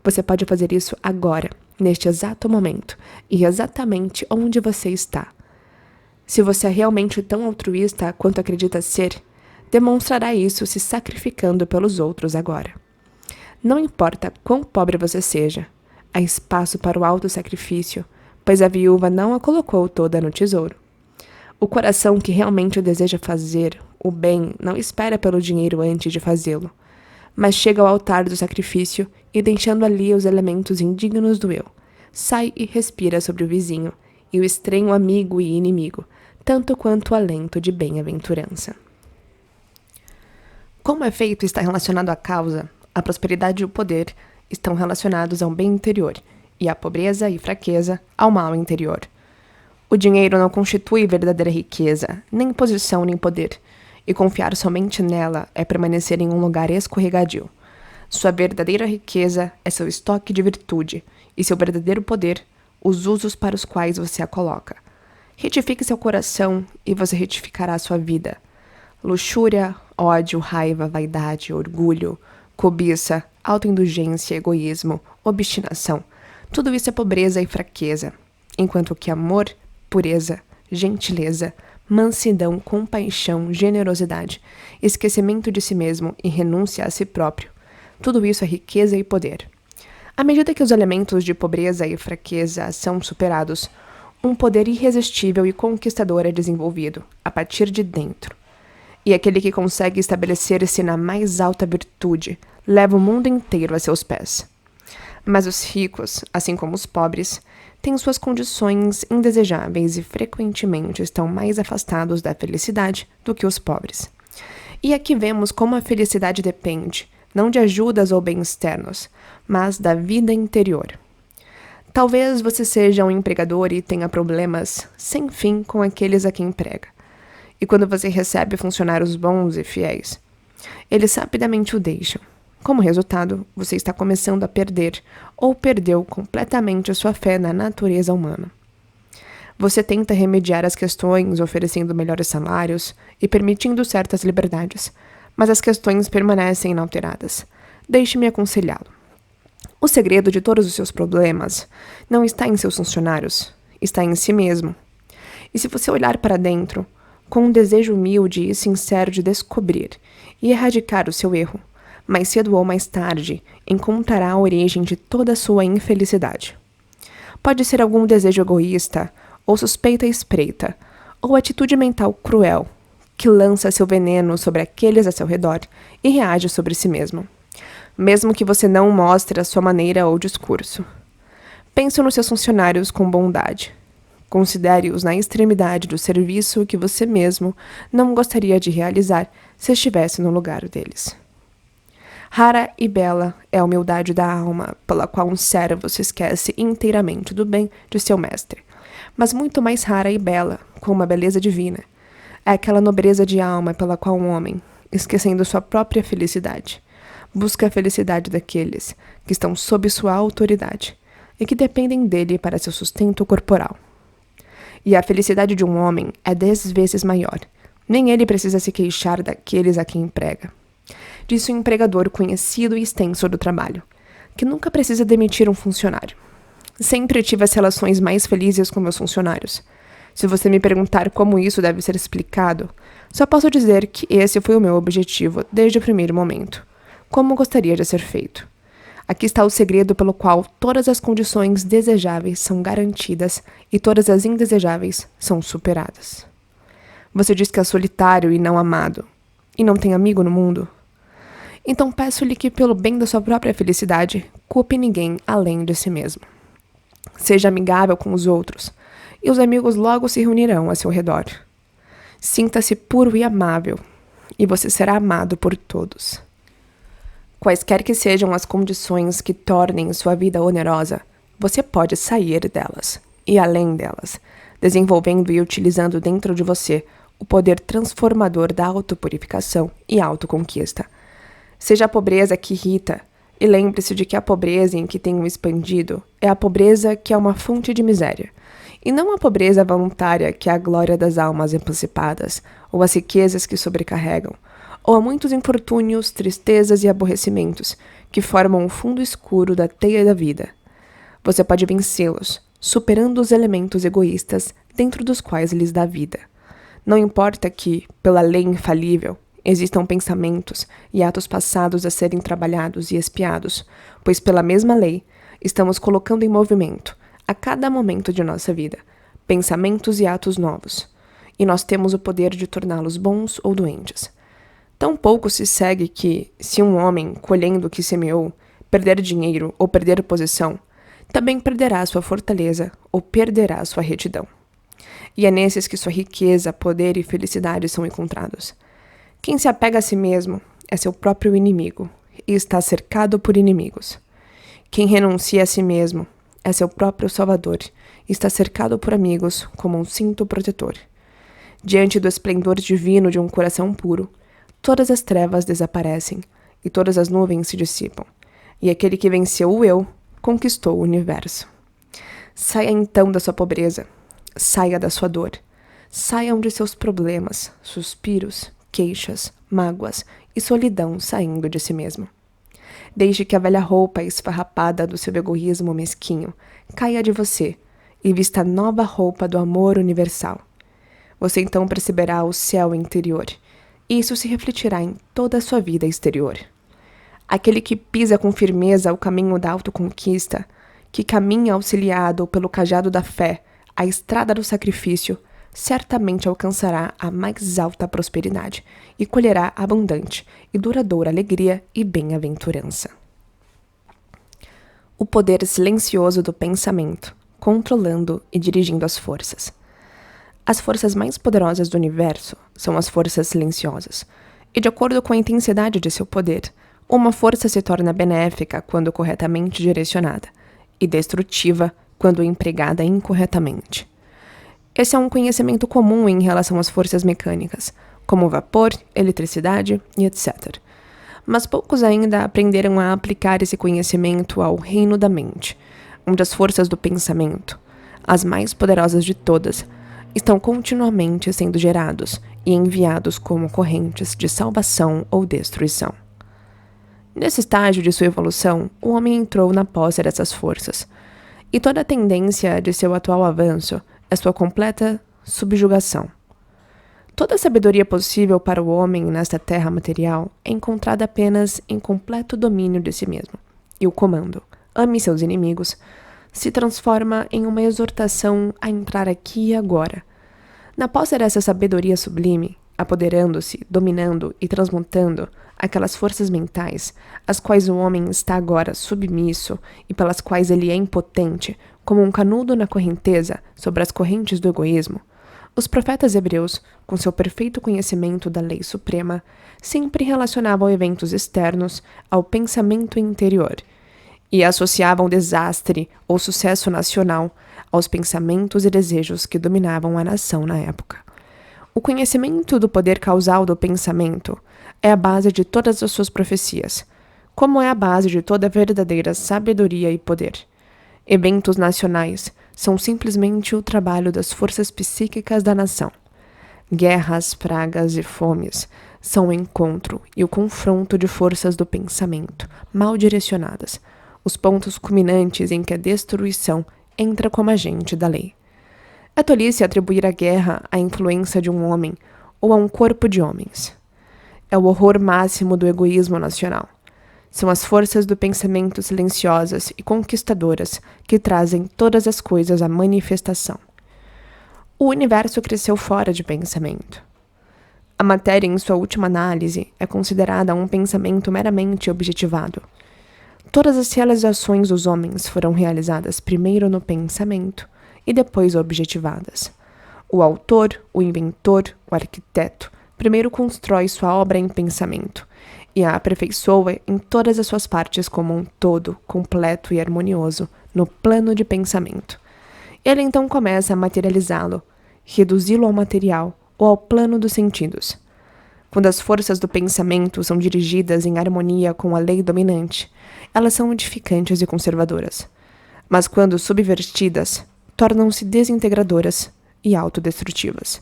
Você pode fazer isso agora, neste exato momento, e exatamente onde você está. Se você é realmente tão altruísta quanto acredita ser, demonstrará isso se sacrificando pelos outros agora. Não importa quão pobre você seja, há espaço para o autossacrifício, pois a viúva não a colocou toda no tesouro. O coração que realmente deseja fazer o bem não espera pelo dinheiro antes de fazê-lo, mas chega ao altar do sacrifício e, deixando ali os elementos indignos do eu, sai e respira sobre o vizinho e o estranho amigo e inimigo, tanto quanto o alento de bem-aventurança. Como o efeito está relacionado à causa, a prosperidade e o poder estão relacionados ao bem interior, e a pobreza e fraqueza ao mal interior. O dinheiro não constitui verdadeira riqueza, nem posição nem poder, e confiar somente nela é permanecer em um lugar escorregadio. Sua verdadeira riqueza é seu estoque de virtude, e seu verdadeiro poder, os usos para os quais você a coloca. Retifique seu coração e você retificará sua vida. Luxúria, ódio, raiva, vaidade, orgulho, cobiça, autoindulgência, egoísmo, obstinação. Tudo isso é pobreza e fraqueza, enquanto que amor, pureza, gentileza, mansidão, compaixão, generosidade, esquecimento de si mesmo e renúncia a si próprio. Tudo isso é riqueza e poder. À medida que os elementos de pobreza e fraqueza são superados, um poder irresistível e conquistador é desenvolvido, a partir de dentro. E aquele que consegue estabelecer-se na mais alta virtude leva o mundo inteiro a seus pés. Mas os ricos, assim como os pobres, têm suas condições indesejáveis e frequentemente estão mais afastados da felicidade do que os pobres. E aqui vemos como a felicidade depende, não de ajudas ou bens externos, mas da vida interior. Talvez você seja um empregador e tenha problemas sem fim com aqueles a quem emprega. E quando você recebe funcionários bons e fiéis, eles rapidamente o deixam. Como resultado, você está começando a perder ou perdeu completamente a sua fé na natureza humana. Você tenta remediar as questões oferecendo melhores salários e permitindo certas liberdades, mas as questões permanecem inalteradas. Deixe-me aconselhá-lo. O segredo de todos os seus problemas não está em seus funcionários, está em si mesmo. E se você olhar para dentro, com um desejo humilde e sincero de descobrir e erradicar o seu erro, mais cedo ou mais tarde, encontrará a origem de toda a sua infelicidade. Pode ser algum desejo egoísta, ou suspeita espreita, ou atitude mental cruel, que lança seu veneno sobre aqueles a seu redor e reage sobre si mesmo, mesmo que você não mostre a sua maneira ou discurso. Pense nos seus funcionários com bondade. Considere-os na extremidade do serviço que você mesmo não gostaria de realizar se estivesse no lugar deles. Rara e bela é a humildade da alma, pela qual um servo se esquece inteiramente do bem de seu mestre. Mas muito mais rara e bela, como a beleza divina, é aquela nobreza de alma pela qual um homem, esquecendo sua própria felicidade, busca a felicidade daqueles que estão sob sua autoridade e que dependem dele para seu sustento corporal. E a felicidade de um homem é 10 vezes maior. Nem ele precisa se queixar daqueles a quem emprega. disse um empregador conhecido e extenso do trabalho, que nunca precisa demitir um funcionário. Sempre tive as relações mais felizes com meus funcionários. Se você me perguntar como isso deve ser explicado, só posso dizer que esse foi o meu objetivo desde o primeiro momento. Como gostaria de ser feito. Aqui está o segredo pelo qual todas as condições desejáveis são garantidas e todas as indesejáveis são superadas. Você diz que é solitário e não amado, e não tem amigo no mundo? Então peço-lhe que, pelo bem da sua própria felicidade, culpe ninguém além de si mesmo. Seja amigável com os outros, e os amigos logo se reunirão a seu redor. Sinta-se puro e amável, e você será amado por todos. Quaisquer que sejam as condições que tornem sua vida onerosa, você pode sair delas, e além delas, desenvolvendo e utilizando dentro de você o poder transformador da autopurificação e autoconquista. Seja a pobreza que irrita, e lembre-se de que a pobreza em que tenho expandido é a pobreza que é uma fonte de miséria, e não a pobreza voluntária que é a glória das almas emancipadas, ou as riquezas que sobrecarregam, ou a muitos infortúnios, tristezas e aborrecimentos que formam o fundo escuro da teia da vida. Você pode vencê-los, superando os elementos egoístas dentro dos quais lhes dá vida. Não importa que, pela lei infalível, existam pensamentos e atos passados a serem trabalhados e expiados, pois pela mesma lei, estamos colocando em movimento, a cada momento de nossa vida, pensamentos e atos novos, e nós temos o poder de torná-los bons ou doentes. Tão pouco se segue que, se um homem, colhendo o que semeou, perder dinheiro ou perder posição, também perderá sua fortaleza ou perderá sua retidão. E é nesses que sua riqueza, poder e felicidade são encontrados. Quem se apega a si mesmo é seu próprio inimigo e está cercado por inimigos. Quem renuncia a si mesmo é seu próprio salvador e está cercado por amigos como um cinto protetor. Diante do esplendor divino de um coração puro, todas as trevas desaparecem e todas as nuvens se dissipam, e aquele que venceu o eu conquistou o universo. Saia então da sua pobreza, saia da sua dor, saiam de seus problemas, suspiros, queixas, mágoas e solidão saindo de si mesmo. Deixe que a velha roupa esfarrapada do seu egoísmo mesquinho caia de você e vista a nova roupa do amor universal. Você então perceberá o céu interior, e isso se refletirá em toda a sua vida exterior. Aquele que pisa com firmeza o caminho da autoconquista, que caminha auxiliado pelo cajado da fé, a estrada do sacrifício, certamente alcançará a mais alta prosperidade e colherá abundante e duradoura alegria e bem-aventurança. O poder silencioso do pensamento, controlando e dirigindo as forças. As forças mais poderosas do universo são as forças silenciosas, e de acordo com a intensidade de seu poder, uma força se torna benéfica quando corretamente direcionada, e destrutiva quando empregada incorretamente. Esse é um conhecimento comum em relação às forças mecânicas, como vapor, eletricidade e etc. Mas poucos ainda aprenderam a aplicar esse conhecimento ao reino da mente, onde as forças do pensamento, as mais poderosas de todas, estão continuamente sendo gerados e enviados como correntes de salvação ou destruição. Nesse estágio de sua evolução, o homem entrou na posse dessas forças, e toda a tendência de seu atual avanço é sua completa subjugação. Toda a sabedoria possível para o homem nesta terra material é encontrada apenas em completo domínio de si mesmo, e o comando, ame seus inimigos, se transforma em uma exortação a entrar aqui e agora. Na posse dessa sabedoria sublime, apoderando-se, dominando e transmutando aquelas forças mentais, às quais o homem está agora submisso e pelas quais ele é impotente, como um canudo na correnteza sobre as correntes do egoísmo, os profetas hebreus, com seu perfeito conhecimento da lei suprema, sempre relacionavam eventos externos ao pensamento interior, e associavam desastre ou sucesso nacional aos pensamentos e desejos que dominavam a nação na época. O conhecimento do poder causal do pensamento é a base de todas as suas profecias, como é a base de toda verdadeira sabedoria e poder. Eventos nacionais são simplesmente o trabalho das forças psíquicas da nação. Guerras, pragas e fomes são o encontro e o confronto de forças do pensamento, mal direcionadas, os pontos culminantes em que a destruição entra como agente da lei. É tolice atribuir a guerra à influência de um homem ou a um corpo de homens. É o horror máximo do egoísmo nacional. São as forças do pensamento silenciosas e conquistadoras que trazem todas as coisas à manifestação. O universo cresceu fora de pensamento. A matéria, em sua última análise, é considerada um pensamento meramente objetivado. Todas as realizações dos homens foram realizadas primeiro no pensamento e depois objetivadas. O autor, o inventor, o arquiteto, primeiro constrói sua obra em pensamento e a aperfeiçoa em todas as suas partes como um todo, completo e harmonioso, no plano de pensamento. Ele então começa a materializá-lo, reduzi-lo ao material ou ao plano dos sentidos. Quando as forças do pensamento são dirigidas em harmonia com a lei dominante, elas são edificantes e conservadoras. Mas quando subvertidas, tornam-se desintegradoras e autodestrutivas.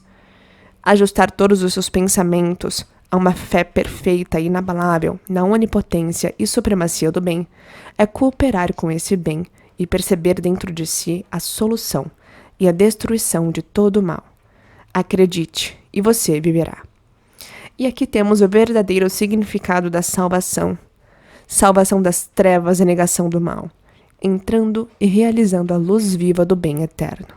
Ajustar todos os seus pensamentos a uma fé perfeita e inabalável na onipotência e supremacia do bem é cooperar com esse bem e perceber dentro de si a solução e a destruição de todo o mal. Acredite, e você viverá. E aqui temos o verdadeiro significado da salvação. Salvação das trevas e negação do mal, entrando e realizando a luz viva do bem eterno.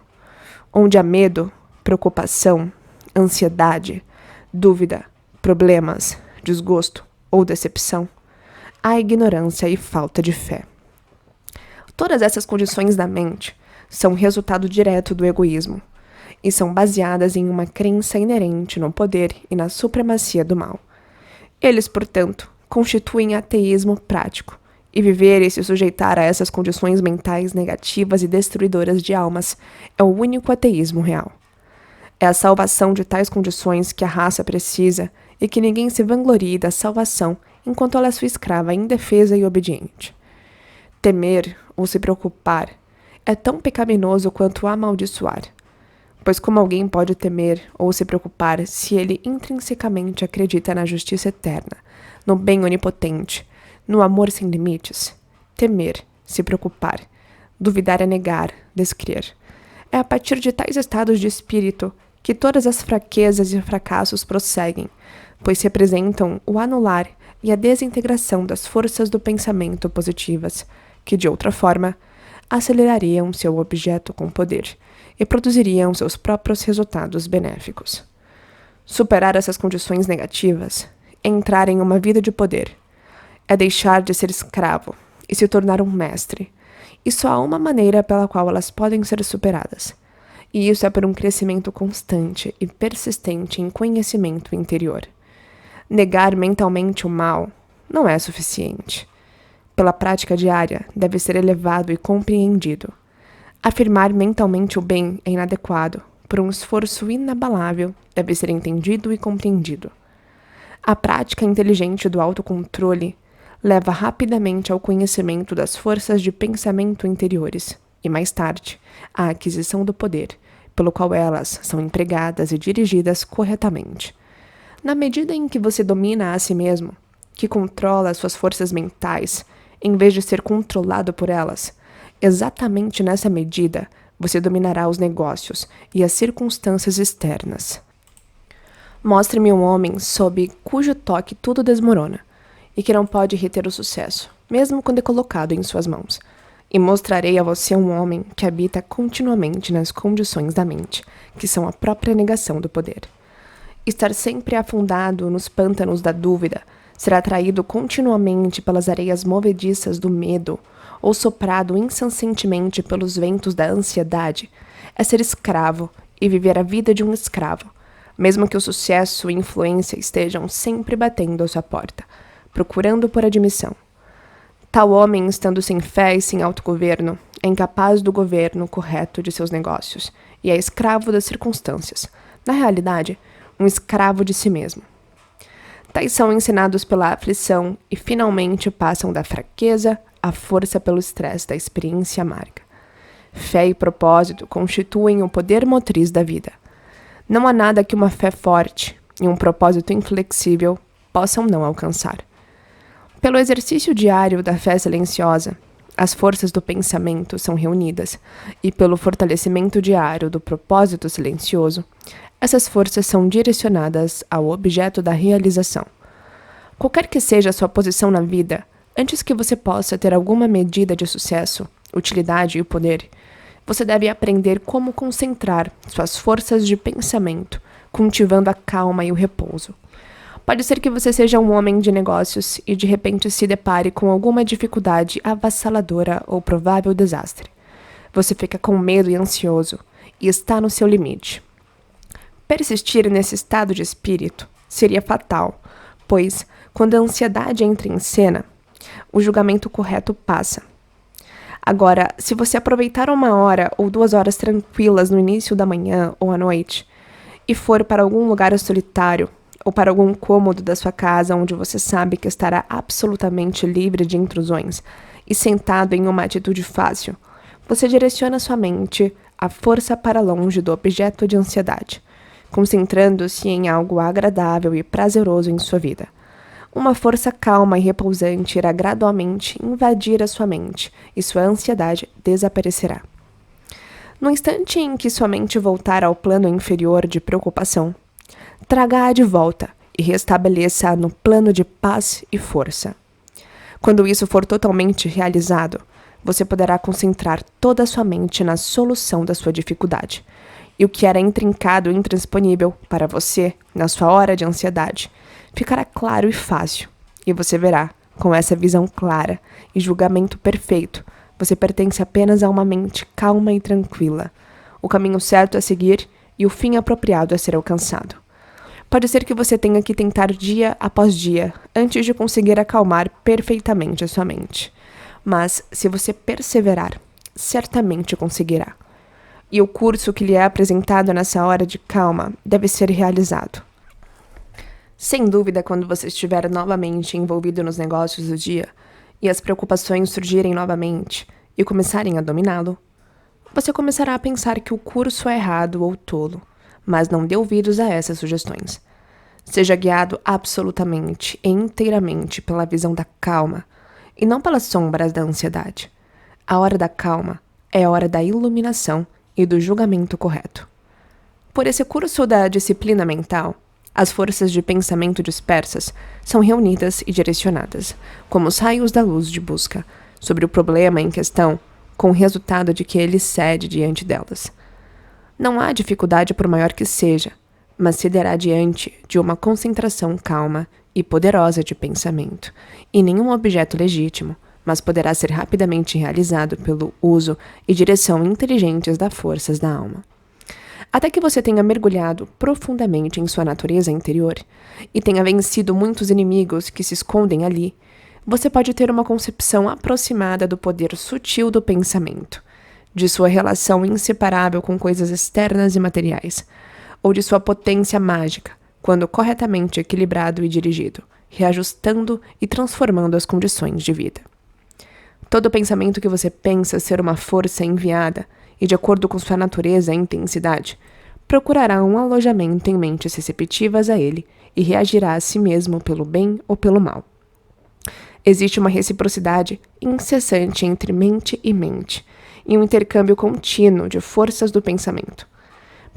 Onde há medo, preocupação, ansiedade, dúvida, problemas, desgosto ou decepção, há ignorância e falta de fé. Todas essas condições da mente são resultado direto do egoísmo e são baseadas em uma crença inerente no poder e na supremacia do mal. Eles, portanto, constituem ateísmo prático, e viver e se sujeitar a essas condições mentais negativas e destruidoras de almas é o único ateísmo real. É a salvação de tais condições que a raça precisa e que ninguém se vanglorie da salvação enquanto ela é sua escrava indefesa e obediente. Temer ou se preocupar é tão pecaminoso quanto amaldiçoar, pois como alguém pode temer ou se preocupar se ele intrinsecamente acredita na justiça eterna, no bem onipotente, no amor sem limites? Temer, se preocupar, duvidar é negar, descrer. É a partir de tais estados de espírito que todas as fraquezas e fracassos prosseguem, pois representam o anular e a desintegração das forças do pensamento positivas, que, de outra forma, acelerariam seu objeto com poder e produziriam seus próprios resultados benéficos. Superar essas condições negativas é entrar em uma vida de poder, é deixar de ser escravo e se tornar um mestre, e só há uma maneira pela qual elas podem ser superadas, e isso é por um crescimento constante e persistente em conhecimento interior. Negar mentalmente o mal não é suficiente. Pela prática diária, deve ser elevado e compreendido. Afirmar mentalmente o bem é inadequado, por um esforço inabalável, deve ser entendido e compreendido. A prática inteligente do autocontrole leva rapidamente ao conhecimento das forças de pensamento interiores e, mais tarde, à aquisição do poder, pelo qual elas são empregadas e dirigidas corretamente. Na medida em que você domina a si mesmo, que controla as suas forças mentais, em vez de ser controlado por elas, exatamente nessa medida você dominará os negócios e as circunstâncias externas. Mostre-me um homem sob cujo toque tudo desmorona, e que não pode reter o sucesso, mesmo quando é colocado em suas mãos. E mostrarei a você um homem que habita continuamente nas condições da mente, que são a própria negação do poder. Estar sempre afundado nos pântanos da dúvida, ser atraído continuamente pelas areias movediças do medo, ou soprado incessantemente pelos ventos da ansiedade, é ser escravo e viver a vida de um escravo, mesmo que o sucesso e influência estejam sempre batendo à sua porta, procurando por admissão. Tal homem, estando sem fé e sem autogoverno, é incapaz do governo correto de seus negócios e é escravo das circunstâncias. Na realidade, um escravo de si mesmo. Tais são ensinados pela aflição e finalmente passam da fraqueza à força pelo estresse da experiência amarga. Fé e propósito constituem o poder motriz da vida. Não há nada que uma fé forte, e um propósito inflexível possam não alcançar. Pelo exercício diário da fé silenciosa, as forças do pensamento são reunidas, e pelo fortalecimento diário do propósito silencioso, essas forças são direcionadas ao objeto da realização. Qualquer que seja a sua posição na vida, antes que você possa ter alguma medida de sucesso, utilidade e poder, você deve aprender como concentrar suas forças de pensamento, cultivando a calma e o repouso. Pode ser que você seja um homem de negócios e de repente se depare com alguma dificuldade avassaladora ou provável desastre. Você fica com medo e ansioso e está no seu limite. Persistir nesse estado de espírito seria fatal, pois, quando a ansiedade entra em cena, o julgamento correto passa. Agora, se você aproveitar 1 hora ou 2 horas tranquilas no início da manhã ou à noite, e for para algum lugar solitário, ou para algum cômodo da sua casa onde você sabe que estará absolutamente livre de intrusões, e sentado em uma atitude fácil, você direciona sua mente, a força para longe do objeto de ansiedade, concentrando-se em algo agradável e prazeroso em sua vida. Uma força calma e repousante irá gradualmente invadir a sua mente e sua ansiedade desaparecerá. No instante em que sua mente voltar ao plano inferior de preocupação, traga-a de volta e restabeleça-a no plano de paz e força. Quando isso for totalmente realizado, você poderá concentrar toda a sua mente na solução da sua dificuldade. E o que era intrincado e intransponível para você, na sua hora de ansiedade, ficará claro e fácil. E você verá, com essa visão clara e julgamento perfeito, você pertence apenas a uma mente calma e tranquila, o caminho certo a seguir e o fim apropriado a ser alcançado. Pode ser que você tenha que tentar dia após dia, antes de conseguir acalmar perfeitamente a sua mente. Mas, se você perseverar, certamente conseguirá. E o curso que lhe é apresentado nessa hora de calma deve ser realizado. Sem dúvida, quando você estiver novamente envolvido nos negócios do dia e as preocupações surgirem novamente e começarem a dominá-lo, você começará a pensar que o curso é errado ou tolo, mas não dê ouvidos a essas sugestões. Seja guiado absolutamente e inteiramente pela visão da calma e não pelas sombras da ansiedade. A hora da calma é a hora da iluminação e do julgamento correto. Por esse curso da disciplina mental, as forças de pensamento dispersas são reunidas e direcionadas, como os raios da luz de busca, sobre o problema em questão, com o resultado de que ele cede diante delas. Não há dificuldade por maior que seja, mas cederá diante de uma concentração calma e poderosa de pensamento, e nenhum objeto legítimo, mas poderá ser rapidamente realizado pelo uso e direção inteligentes das forças da alma. Até que você tenha mergulhado profundamente em sua natureza interior e tenha vencido muitos inimigos que se escondem ali, você pode ter uma concepção aproximada do poder sutil do pensamento, de sua relação inseparável com coisas externas e materiais, ou de sua potência mágica, quando corretamente equilibrado e dirigido, reajustando e transformando as condições de vida. Todo pensamento que você pensa ser uma força enviada, e de acordo com sua natureza e intensidade, procurará um alojamento em mentes receptivas a ele e reagirá a si mesmo pelo bem ou pelo mal. Existe uma reciprocidade incessante entre mente e um intercâmbio contínuo de forças do pensamento.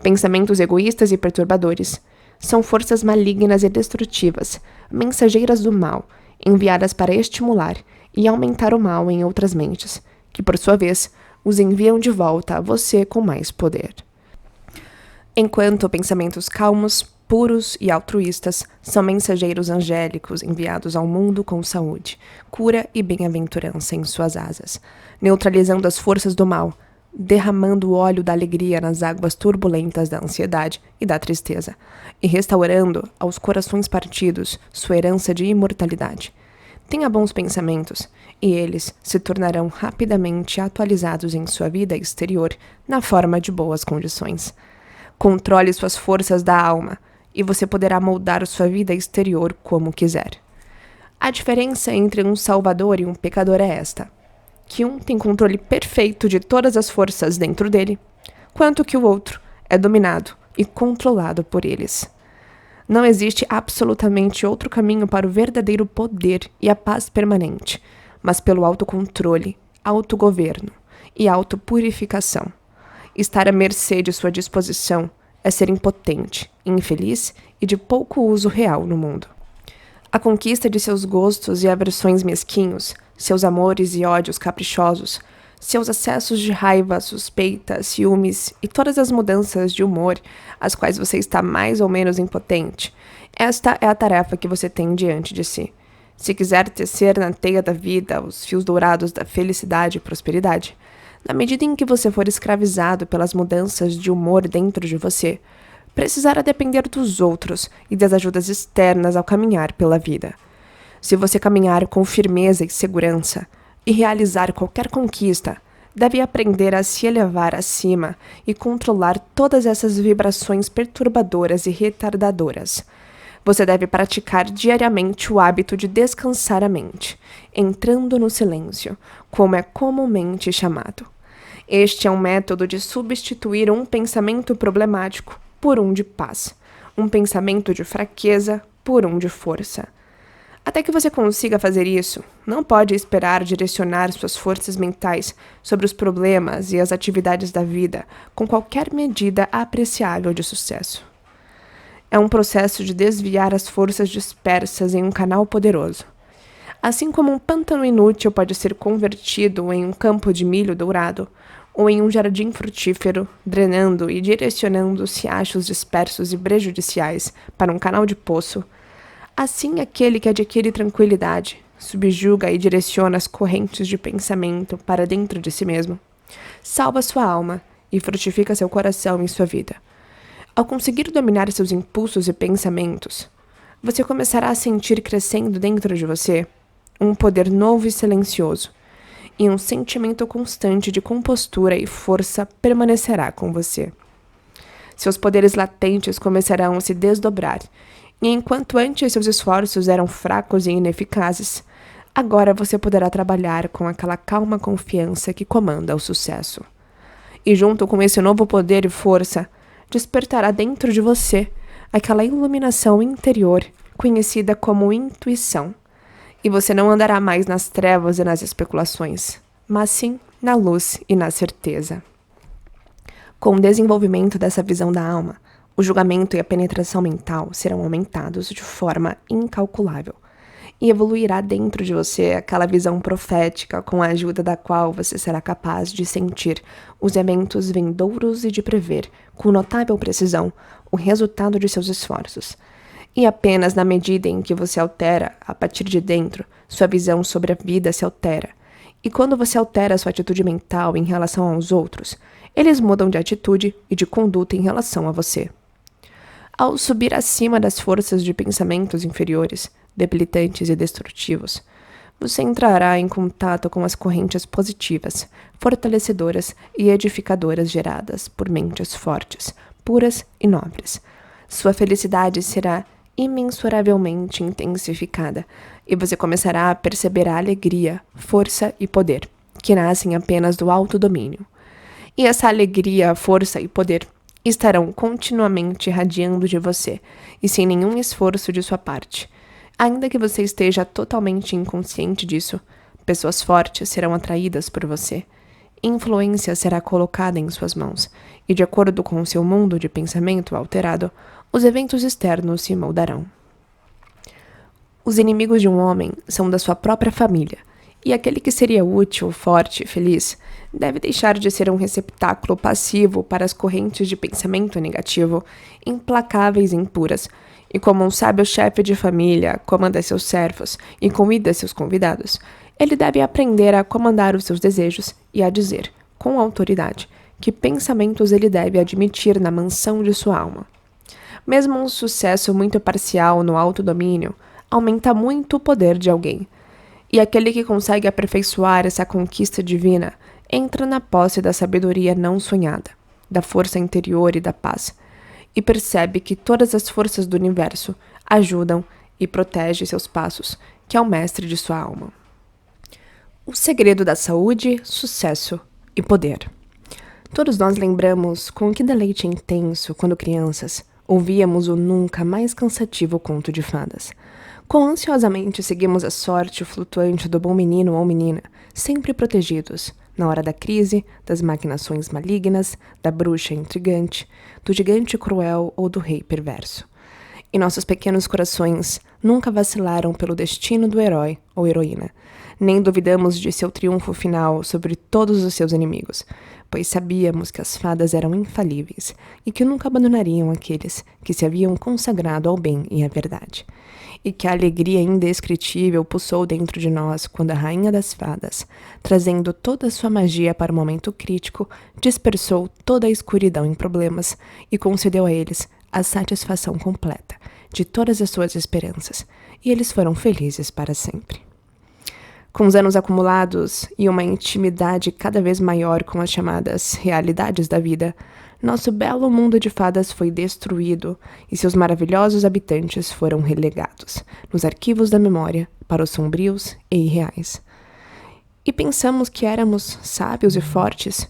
Pensamentos egoístas e perturbadores são forças malignas e destrutivas, mensageiras do mal, enviadas para estimular e aumentar o mal em outras mentes, que, por sua vez, os enviam de volta a você com mais poder. Enquanto pensamentos calmos, puros e altruístas são mensageiros angélicos enviados ao mundo com saúde, cura e bem-aventurança em suas asas, neutralizando as forças do mal, derramando o óleo da alegria nas águas turbulentas da ansiedade e da tristeza, e restaurando aos corações partidos sua herança de imortalidade. Tenha bons pensamentos, e eles se tornarão rapidamente atualizados em sua vida exterior na forma de boas condições. Controle suas forças da alma, e você poderá moldar sua vida exterior como quiser. A diferença entre um salvador e um pecador é esta: que um tem controle perfeito de todas as forças dentro dele, quanto que o outro é dominado e controlado por eles. Não existe absolutamente outro caminho para o verdadeiro poder e a paz permanente, mas pelo autocontrole, autogoverno e autopurificação. Estar à mercê de sua disposição é ser impotente, infeliz e de pouco uso real no mundo. A conquista de seus gostos e aversões mesquinhos, seus amores e ódios caprichosos, seus acessos de raiva, suspeita, ciúmes e todas as mudanças de humor às quais você está mais ou menos impotente, esta é a tarefa que você tem diante de si. Se quiser tecer na teia da vida os fios dourados da felicidade e prosperidade, na medida em que você for escravizado pelas mudanças de humor dentro de você, precisará depender dos outros e das ajudas externas ao caminhar pela vida. Se você caminhar com firmeza e segurança e realizar qualquer conquista, deve aprender a se elevar acima e controlar todas essas vibrações perturbadoras e retardadoras. Você deve praticar diariamente o hábito de descansar a mente, entrando no silêncio, como é comumente chamado. Este é um método de substituir um pensamento problemático por um de paz, um pensamento de fraqueza por um de força. Até que você consiga fazer isso, não pode esperar direcionar suas forças mentais sobre os problemas e as atividades da vida com qualquer medida apreciável de sucesso. É um processo de desviar as forças dispersas em um canal poderoso. Assim como um pântano inútil pode ser convertido em um campo de milho dourado, ou em um jardim frutífero, drenando e direcionando os riachos dispersos e prejudiciais para um canal de poço, assim aquele que adquire tranquilidade, subjuga e direciona as correntes de pensamento para dentro de si mesmo, salva sua alma e frutifica seu coração e sua vida. Ao conseguir dominar seus impulsos e pensamentos, você começará a sentir crescendo dentro de você um poder novo e silencioso, e um sentimento constante de compostura e força permanecerá com você. Seus poderes latentes começarão a se desdobrar, e enquanto antes seus esforços eram fracos e ineficazes, agora você poderá trabalhar com aquela calma confiança que comanda o sucesso. E junto com esse novo poder e força, despertará dentro de você aquela iluminação interior conhecida como intuição. E você não andará mais nas trevas e nas especulações, mas sim na luz e na certeza. Com o desenvolvimento dessa visão da alma, o julgamento e a penetração mental serão aumentados de forma incalculável, e evoluirá dentro de você aquela visão profética com a ajuda da qual você será capaz de sentir os eventos vindouros e de prever, com notável precisão, o resultado de seus esforços. E apenas na medida em que você altera, a partir de dentro, sua visão sobre a vida se altera. E quando você altera sua atitude mental em relação aos outros, eles mudam de atitude e de conduta em relação a você. Ao subir acima das forças de pensamentos inferiores, debilitantes e destrutivos, você entrará em contato com as correntes positivas, fortalecedoras e edificadoras geradas por mentes fortes, puras e nobres. Sua felicidade será imensuravelmente intensificada, e você começará a perceber a alegria, força e poder, que nascem apenas do autodomínio. E essa alegria, força e poder estarão continuamente irradiando de você, e sem nenhum esforço de sua parte. Ainda que você esteja totalmente inconsciente disso, pessoas fortes serão atraídas por você. Influência será colocada em suas mãos, e de acordo com seu mundo de pensamento alterado, os eventos externos se moldarão. Os inimigos de um homem são da sua própria família, e aquele que seria útil, forte e feliz deve deixar de ser um receptáculo passivo para as correntes de pensamento negativo, implacáveis e impuras, e como um sábio chefe de família comanda seus servos e convida seus convidados, ele deve aprender a comandar os seus desejos e a dizer, com autoridade, que pensamentos ele deve admitir na mansão de sua alma. Mesmo um sucesso muito parcial no autodomínio aumenta muito o poder de alguém, e aquele que consegue aperfeiçoar essa conquista divina entra na posse da sabedoria não sonhada, da força interior e da paz, e percebe que todas as forças do universo ajudam e protegem seus passos, que é o mestre de sua alma. O segredo da saúde, sucesso e poder. Todos nós lembramos com que deleite intenso, quando crianças, Ouvíamos o nunca mais cansativo conto de fadas. Quão ansiosamente seguimos a sorte flutuante do bom menino ou menina, sempre protegidos, na hora da crise, das maquinações malignas, da bruxa intrigante, do gigante cruel ou do rei perverso. E nossos pequenos corações nunca vacilaram pelo destino do herói ou heroína, nem duvidamos de seu triunfo final sobre todos os seus inimigos, pois sabíamos que as fadas eram infalíveis e que nunca abandonariam aqueles que se haviam consagrado ao bem e à verdade. E que a alegria indescritível pulsou dentro de nós quando a rainha das fadas, trazendo toda a sua magia para o momento crítico, dispersou toda a escuridão em problemas e concedeu a eles a satisfação completa de todas as suas esperanças, e eles foram felizes para sempre. Com os anos acumulados e uma intimidade cada vez maior com as chamadas realidades da vida, nosso belo mundo de fadas foi destruído e seus maravilhosos habitantes foram relegados, nos arquivos da memória, para os sombrios e irreais. E pensamos que éramos sábios e fortes,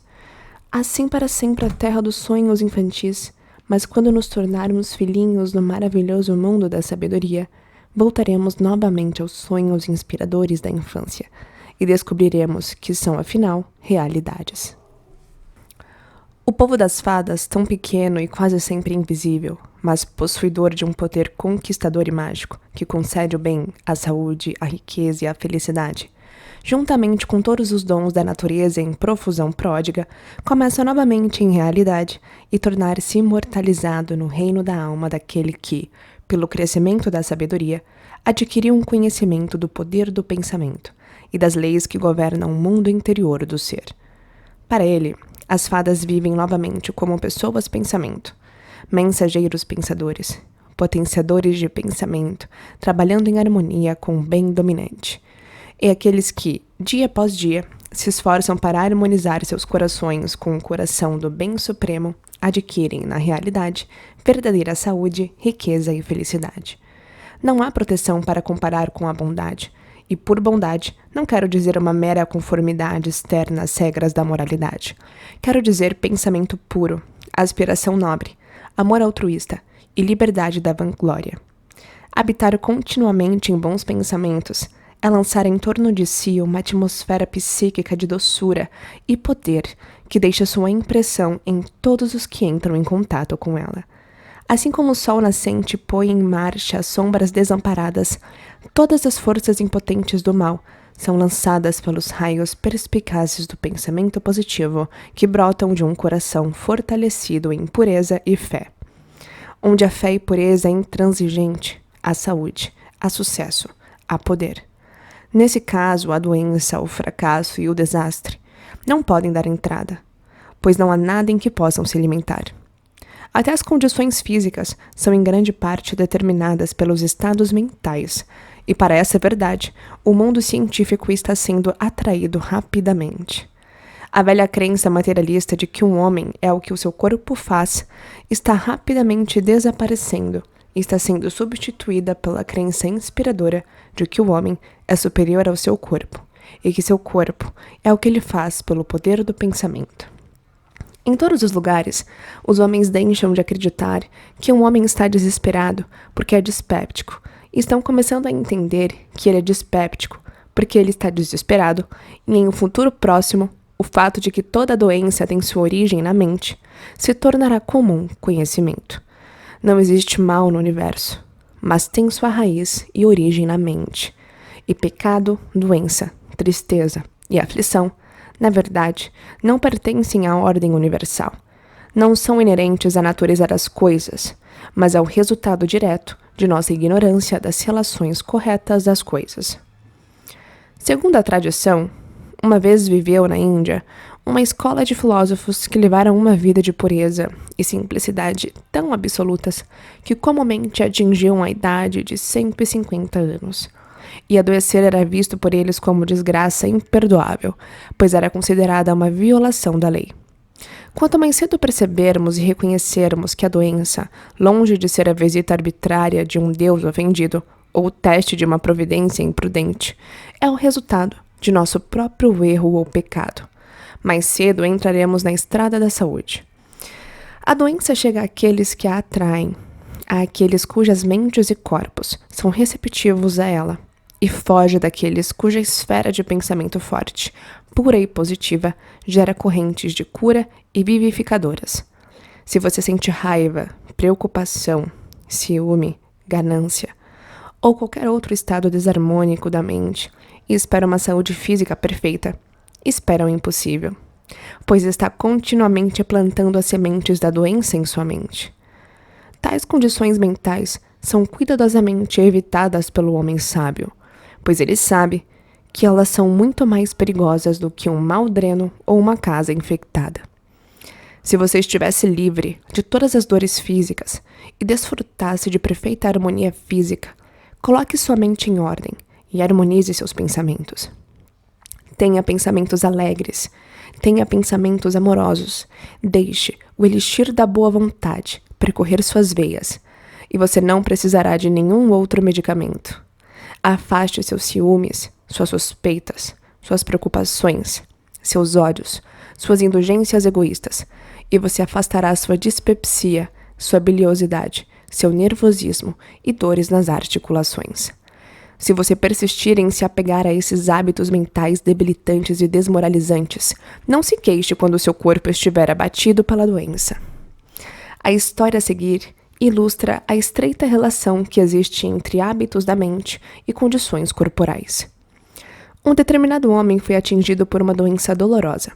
assim para sempre a terra dos sonhos infantis, mas quando nos tornarmos filhinhos no maravilhoso mundo da sabedoria, voltaremos novamente aos sonhos inspiradores da infância e descobriremos que são, afinal, realidades. O povo das fadas, tão pequeno e quase sempre invisível, mas possuidor de um poder conquistador e mágico, que concede o bem, a saúde, a riqueza e a felicidade, juntamente com todos os dons da natureza em profusão pródiga, começa novamente em realidade e tornar-se imortalizado no reino da alma daquele que, pelo crescimento da sabedoria, adquiriu um conhecimento do poder do pensamento e das leis que governam o mundo interior do ser. Para ele, as fadas vivem novamente como pessoas pensamento, mensageiros pensadores, potenciadores de pensamento, trabalhando em harmonia com o bem dominante. E aqueles que, dia após dia, se esforçam para harmonizar seus corações com o coração do bem supremo, adquirem, na realidade, verdadeira saúde, riqueza e felicidade. Não há proteção para comparar com a bondade, e por bondade não quero dizer uma mera conformidade externa às regras da moralidade. Quero dizer pensamento puro, aspiração nobre, amor altruísta e liberdade da vanglória. Habitar continuamente em bons pensamentos é lançar em torno de si uma atmosfera psíquica de doçura e poder que deixa sua impressão em todos os que entram em contato com ela. Assim como o sol nascente põe em marcha as sombras desamparadas, todas as forças impotentes do mal são lançadas pelos raios perspicazes do pensamento positivo que brotam de um coração fortalecido em pureza e fé. Onde a fé e pureza é intransigente, há saúde, há sucesso, há poder. Nesse caso, a doença, o fracasso e o desastre não podem dar entrada, pois não há nada em que possam se alimentar. Até as condições físicas são em grande parte determinadas pelos estados mentais, e para essa verdade, o mundo científico está sendo atraído rapidamente. A velha crença materialista de que um homem é o que o seu corpo faz está rapidamente desaparecendo e está sendo substituída pela crença inspiradora de que o homem é superior ao seu corpo e que seu corpo é o que ele faz pelo poder do pensamento. Em todos os lugares, os homens deixam de acreditar que um homem está desesperado porque é dispéptico e estão começando a entender que ele é dispéptico porque ele está desesperado e em um futuro próximo, o fato de que toda doença tem sua origem na mente se tornará comum conhecimento. Não existe mal no universo, mas tem sua raiz e origem na mente. E pecado, doença, tristeza e aflição, na verdade, não pertencem à ordem universal. Não são inerentes à natureza das coisas, mas ao resultado direto de nossa ignorância das relações corretas das coisas. Segundo a tradição, uma vez viveu na Índia uma escola de filósofos que levaram uma vida de pureza e simplicidade tão absolutas que comumente atingiam a idade de 150 anos. E adoecer era visto por eles como desgraça imperdoável, pois era considerada uma violação da lei. Quanto mais cedo percebermos e reconhecermos que a doença, longe de ser a visita arbitrária de um Deus ofendido ou o teste de uma providência imprudente, é o resultado de nosso próprio erro ou pecado, mais cedo entraremos na estrada da saúde. A doença chega àqueles que a atraem, àqueles cujas mentes e corpos são receptivos a ela, e foge daqueles cuja esfera de pensamento forte, pura e positiva, gera correntes de cura e vivificadoras. Se você sente raiva, preocupação, ciúme, ganância, ou qualquer outro estado desarmônico da mente, e espera uma saúde física perfeita, espera o impossível, pois está continuamente plantando as sementes da doença em sua mente. Tais condições mentais são cuidadosamente evitadas pelo homem sábio, pois ele sabe que elas são muito mais perigosas do que um mau dreno ou uma casa infectada. Se você estivesse livre de todas as dores físicas e desfrutasse de perfeita harmonia física, coloque sua mente em ordem e harmonize seus pensamentos. Tenha pensamentos alegres, tenha pensamentos amorosos, deixe o elixir da boa vontade percorrer suas veias, e você não precisará de nenhum outro medicamento. Afaste seus ciúmes, suas suspeitas, suas preocupações, seus ódios, suas indulgências egoístas, e você afastará sua dispepsia, sua biliosidade, seu nervosismo e dores nas articulações. Se você persistir em se apegar a esses hábitos mentais debilitantes e desmoralizantes, não se queixe quando seu corpo estiver abatido pela doença. A história a seguir ilustra a estreita relação que existe entre hábitos da mente e condições corporais. Um determinado homem foi atingido por uma doença dolorosa,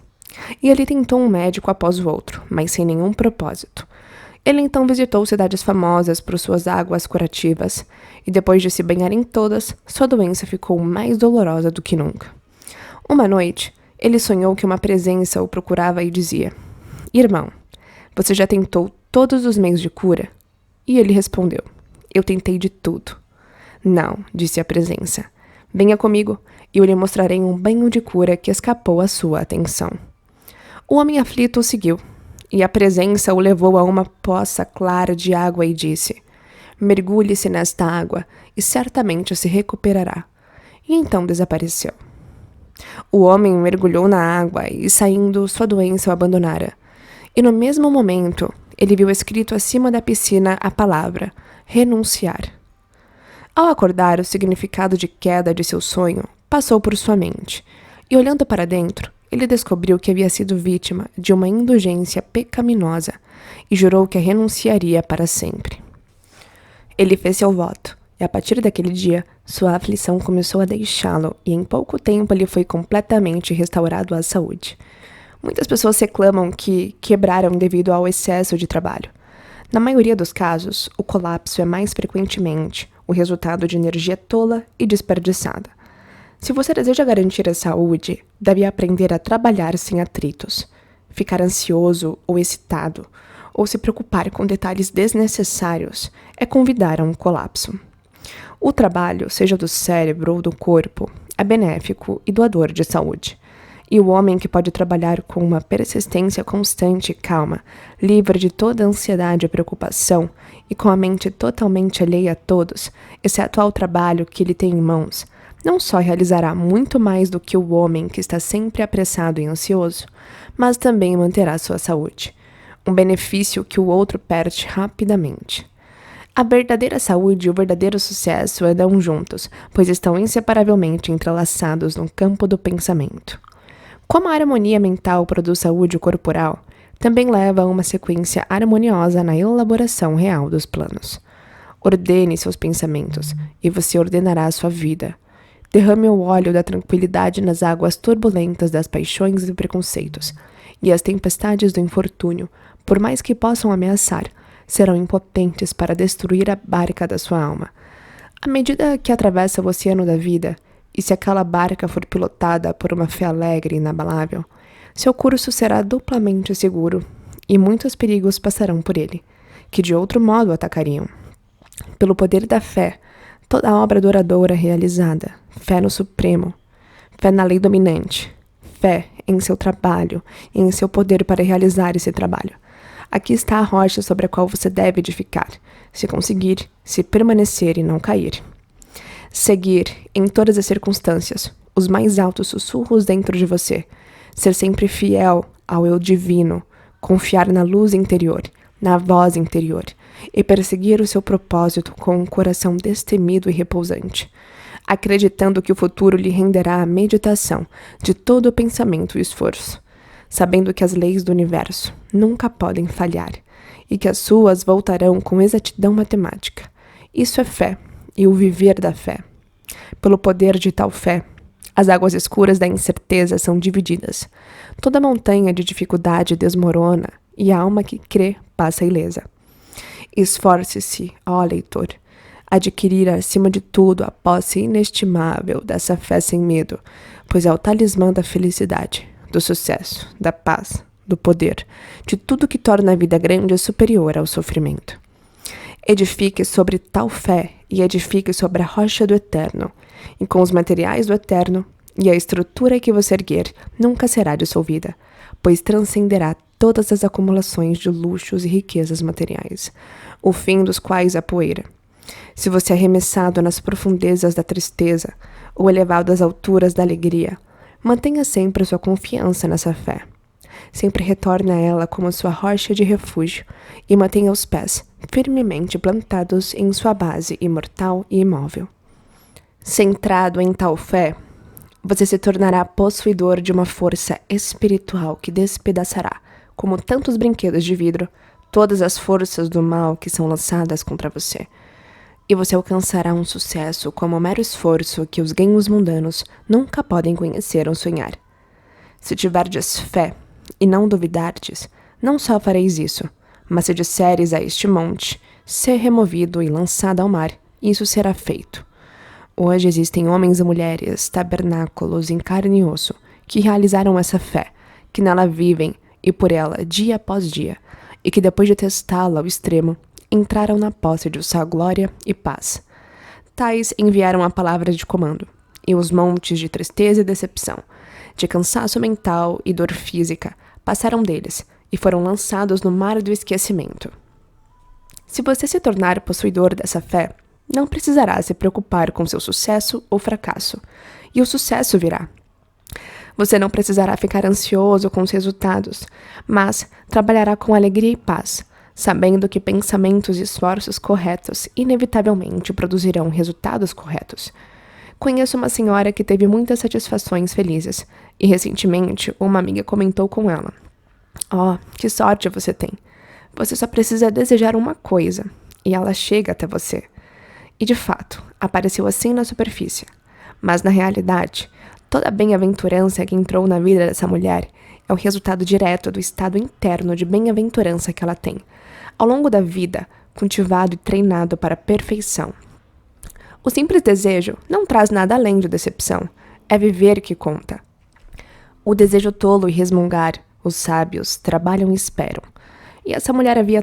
e ele tentou um médico após o outro, mas sem nenhum propósito. Ele então visitou cidades famosas por suas águas curativas, e depois de se banhar em todas, sua doença ficou mais dolorosa do que nunca. Uma noite, ele sonhou que uma presença o procurava e dizia: "Irmão, você já tentou todos os meios de cura?" E ele respondeu: "Eu tentei de tudo." "Não", disse a presença. "Venha comigo e eu lhe mostrarei um banho de cura que escapou à sua atenção." O homem aflito o seguiu, e a presença o levou a uma poça clara de água e disse: "Mergulhe-se nesta água e certamente se recuperará." E então desapareceu. O homem mergulhou na água e, saindo, sua doença o abandonara. E no mesmo momento, ele viu escrito acima da piscina a palavra renunciar. Ao acordar, o significado de queda de seu sonho passou por sua mente, e olhando para dentro, ele descobriu que havia sido vítima de uma indulgência pecaminosa e jurou que a renunciaria para sempre. Ele fez seu voto, e a partir daquele dia, sua aflição começou a deixá-lo, e em pouco tempo ele foi completamente restaurado à saúde. Muitas pessoas reclamam que quebraram devido ao excesso de trabalho. Na maioria dos casos, o colapso é mais frequentemente o resultado de energia tola e desperdiçada. Se você deseja garantir a saúde, deve aprender a trabalhar sem atritos, ficar ansioso ou excitado, ou se preocupar com detalhes desnecessários, é convidar a um colapso. O trabalho, seja do cérebro ou do corpo, é benéfico e doador de saúde. E o homem que pode trabalhar com uma persistência constante e calma, livre de toda ansiedade e preocupação, e com a mente totalmente alheia a todos, exceto ao trabalho que ele tem em mãos, não só realizará muito mais do que o homem que está sempre apressado e ansioso, mas também manterá sua saúde, um benefício que o outro perde rapidamente. A verdadeira saúde e o verdadeiro sucesso andam juntos, pois estão inseparavelmente entrelaçados no campo do pensamento. Como a harmonia mental produz saúde corporal, também leva a uma sequência harmoniosa na elaboração real dos planos. Ordene seus pensamentos, e você ordenará a sua vida. Derrame o óleo da tranquilidade nas águas turbulentas das paixões e preconceitos, e as tempestades do infortúnio, por mais que possam ameaçar, serão impotentes para destruir a barca da sua alma. À medida que atravessa o oceano da vida, e se aquela barca for pilotada por uma fé alegre e inabalável, seu curso será duplamente seguro, e muitos perigos passarão por ele, que de outro modo o atacariam. Pelo poder da fé, toda a obra duradoura realizada, fé no Supremo, fé na lei dominante, fé em seu trabalho e em seu poder para realizar esse trabalho. Aqui está a rocha sobre a qual você deve edificar, se conseguir, se permanecer e não cair. Seguir, em todas as circunstâncias, os mais altos sussurros dentro de você, ser sempre fiel ao eu divino, confiar na luz interior, na voz interior, e perseguir o seu propósito com um coração destemido e repousante, acreditando que o futuro lhe renderá a meditação de todo o pensamento e esforço, sabendo que as leis do universo nunca podem falhar e que as suas voltarão com exatidão matemática. Isso é fé e o viver da fé. Pelo poder de tal fé, as águas escuras da incerteza são divididas. Toda montanha de dificuldade desmorona e a alma que crê passa ilesa. Esforce-se, ó leitor, adquirir acima de tudo a posse inestimável dessa fé sem medo, pois é o talismã da felicidade, do sucesso, da paz, do poder, de tudo que torna a vida grande e superior ao sofrimento. Edifique sobre tal fé e edifique sobre a rocha do eterno, e com os materiais do eterno, e a estrutura que você erguer nunca será dissolvida, pois transcenderá todas as acumulações de luxos e riquezas materiais, o fim dos quais é poeira. Se você é arremessado nas profundezas da tristeza ou elevado às alturas da alegria, mantenha sempre sua confiança nessa fé. Sempre retorne a ela como sua rocha de refúgio e mantenha os pés firmemente plantados em sua base imortal e imóvel. Centrado em tal fé, você se tornará possuidor de uma força espiritual que despedaçará, como tantos brinquedos de vidro, todas as forças do mal que são lançadas contra você. E você alcançará um sucesso como o mero esforço que os ganhos mundanos nunca podem conhecer ou sonhar. Se tiverdes fé e não duvidardes, não só fareis isso, mas se disseres a este monte, ser removido e lançado ao mar, isso será feito. Hoje existem homens e mulheres, tabernáculos em carne e osso, que realizaram essa fé, que nela vivem e por ela dia após dia, e que depois de testá-la ao extremo, entraram na posse de sua glória e paz. Tais enviaram a palavra de comando, e os montes de tristeza e decepção, de cansaço mental e dor física, passaram deles e foram lançados no mar do esquecimento. Se você se tornar possuidor dessa fé, não precisará se preocupar com seu sucesso ou fracasso, e o sucesso virá. Você não precisará ficar ansioso com os resultados, mas trabalhará com alegria e paz, sabendo que pensamentos e esforços corretos inevitavelmente produzirão resultados corretos. Conheço uma senhora que teve muitas satisfações felizes, e recentemente uma amiga comentou com ela: "Oh, que sorte você tem! Você só precisa desejar uma coisa, e ela chega até você." E de fato, apareceu assim na superfície. Mas na realidade, toda a bem-aventurança que entrou na vida dessa mulher é o resultado direto do estado interno de bem-aventurança que ela tem, ao longo da vida, cultivado e treinado para a perfeição. O simples desejo não traz nada além de decepção, é viver que conta. O desejo tolo e resmungar, os sábios trabalham e esperam. E essa mulher havia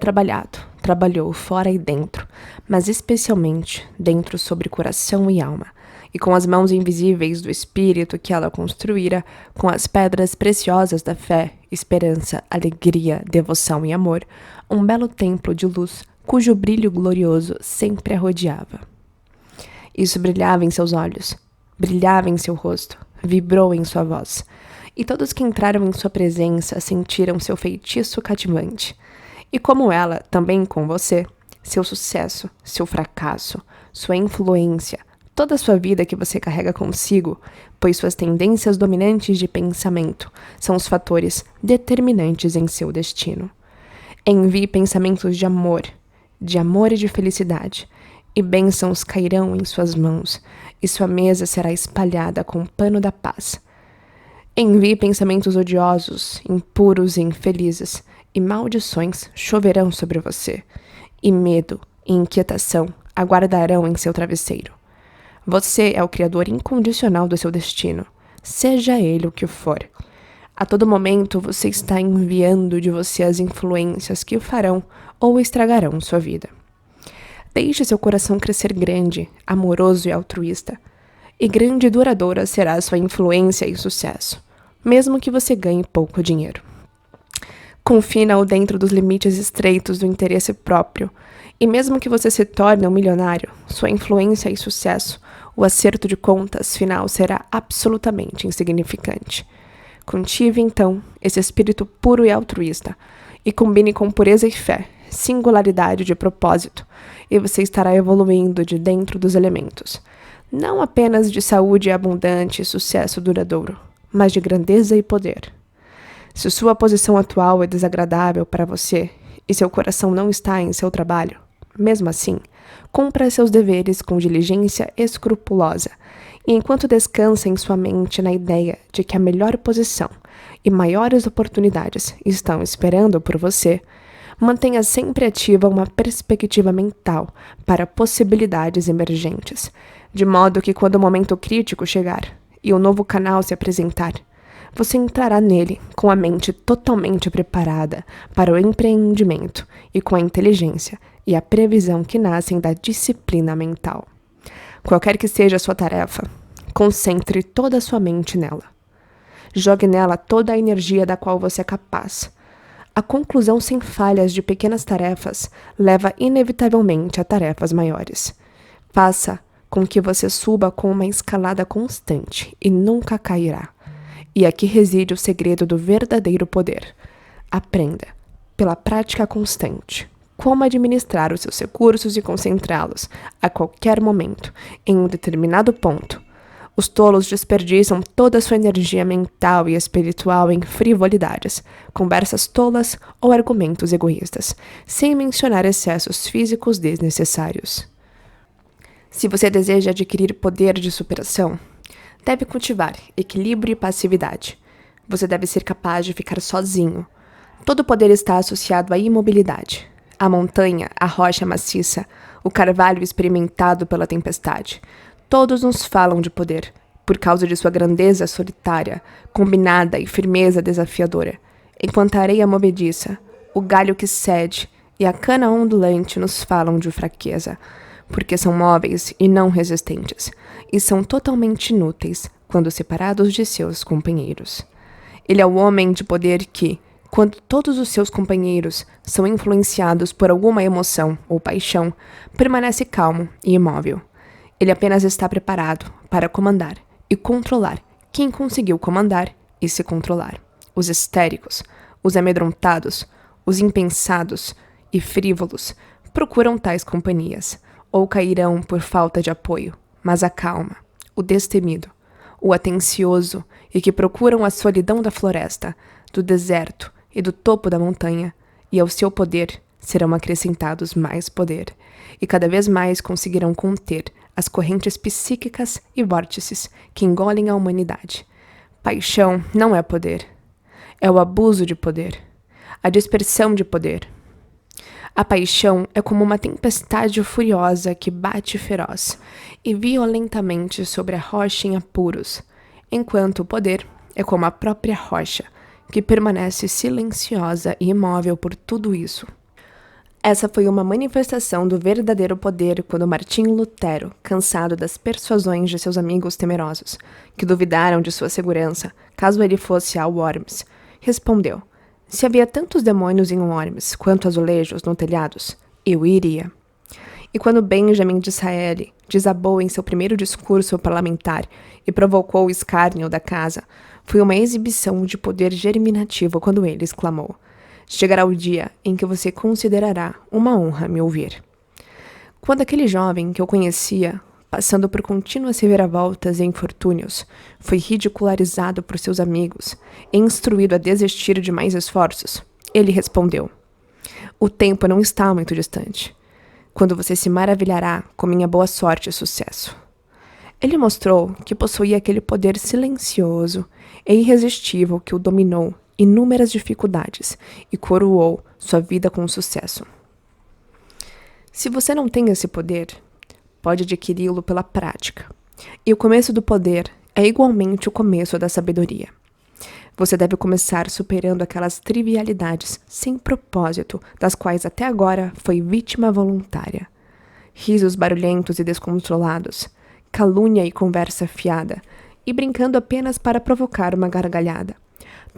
trabalhou fora e dentro, mas especialmente dentro sobre coração e alma, e com as mãos invisíveis do espírito que ela construíra, com as pedras preciosas da fé, esperança, alegria, devoção e amor, um belo templo de luz, cujo brilho glorioso sempre a rodeava. Isso brilhava em seus olhos, brilhava em seu rosto, vibrou em sua voz, e todos que entraram em sua presença sentiram seu feitiço cativante. E como ela, também com você, seu sucesso, seu fracasso, sua influência, toda a sua vida que você carrega consigo, pois suas tendências dominantes de pensamento são os fatores determinantes em seu destino. Envie pensamentos de amor e de felicidade, e bênçãos cairão em suas mãos, e sua mesa será espalhada com o pano da paz. Envie pensamentos odiosos, impuros e infelizes, e maldições choverão sobre você, e medo e inquietação aguardarão em seu travesseiro. Você é o criador incondicional do seu destino, seja ele o que for. A todo momento você está enviando de você as influências que o farão ou estragarão sua vida. Deixe seu coração crescer grande, amoroso e altruísta, e grande e duradoura será a sua influência e sucesso, mesmo que você ganhe pouco dinheiro. Confina-o dentro dos limites estreitos do interesse próprio, e mesmo que você se torne um milionário, sua influência e sucesso, o acerto de contas final será absolutamente insignificante. Cultive, então, esse espírito puro e altruísta, e combine com pureza e fé, singularidade de propósito, e você estará evoluindo de dentro dos elementos, não apenas de saúde abundante e sucesso duradouro, mas de grandeza e poder. Se sua posição atual é desagradável para você e seu coração não está em seu trabalho, mesmo assim, cumpra seus deveres com diligência escrupulosa, e enquanto descansa em sua mente na ideia de que a melhor posição e maiores oportunidades estão esperando por você, mantenha sempre ativa uma perspectiva mental para possibilidades emergentes, de modo que quando o momento crítico chegar e o novo canal se apresentar, você entrará nele com a mente totalmente preparada para o empreendimento e com a inteligência e a previsão que nascem da disciplina mental. Qualquer que seja a sua tarefa, concentre toda a sua mente nela. Jogue nela toda a energia da qual você é capaz. A conclusão sem falhas de pequenas tarefas leva inevitavelmente a tarefas maiores. Faça com que você suba com uma escalada constante e nunca cairá. E aqui reside o segredo do verdadeiro poder. Aprenda, pela prática constante, como administrar os seus recursos e concentrá-los, a qualquer momento, em um determinado ponto. Os tolos desperdiçam toda a sua energia mental e espiritual em frivolidades, conversas tolas ou argumentos egoístas, sem mencionar excessos físicos desnecessários. Se você deseja adquirir poder de superação, deve cultivar equilíbrio e passividade. Você deve ser capaz de ficar sozinho. Todo poder está associado à imobilidade. A montanha, a rocha maciça, o carvalho experimentado pela tempestade. Todos nos falam de poder, por causa de sua grandeza solitária, combinada e firmeza desafiadora. Enquanto a areia movediça, o galho que cede e a cana ondulante nos falam de fraqueza, porque são móveis e não resistentes, e são totalmente inúteis quando separados de seus companheiros. Ele é o homem de poder que, quando todos os seus companheiros são influenciados por alguma emoção ou paixão, permanece calmo e imóvel. Ele apenas está preparado para comandar e controlar quem conseguiu comandar e se controlar. Os histéricos, os amedrontados, os impensados e frívolos procuram tais companhias, ou cairão por falta de apoio, mas a calma, o destemido, o atencioso e que procuram a solidão da floresta, do deserto e do topo da montanha, e ao seu poder serão acrescentados mais poder, e cada vez mais conseguirão conter as correntes psíquicas e vórtices que engolem a humanidade. Paixão não é poder, é o abuso de poder, a dispersão de poder. A paixão é como uma tempestade furiosa que bate feroz e violentamente sobre a rocha em apuros, enquanto o poder é como a própria rocha, que permanece silenciosa e imóvel por tudo isso. Essa foi uma manifestação do verdadeiro poder quando Martinho Lutero, cansado das persuasões de seus amigos temerosos, que duvidaram de sua segurança caso ele fosse a Worms, respondeu: se havia tantos demônios em Worms quanto azulejos no telhados, eu iria. E quando Benjamin Disraeli desabou em seu primeiro discurso parlamentar e provocou o escárnio da casa, foi uma exibição de poder germinativo quando ele exclamou: chegará o dia em que você considerará uma honra me ouvir. Quando aquele jovem que eu conhecia, passando por contínuas reviravoltas e infortúnios, foi ridicularizado por seus amigos e instruído a desistir de mais esforços, ele respondeu: o tempo não está muito distante, quando você se maravilhará com minha boa sorte e sucesso. Ele mostrou que possuía aquele poder silencioso e irresistível que o dominou inúmeras dificuldades e coroou sua vida com sucesso. Se você não tem esse poder, pode adquiri-lo pela prática. E o começo do poder é igualmente o começo da sabedoria. Você deve começar superando aquelas trivialidades sem propósito das quais até agora foi vítima voluntária. Risos barulhentos e descontrolados, calúnia e conversa fiada, e brincando apenas para provocar uma gargalhada.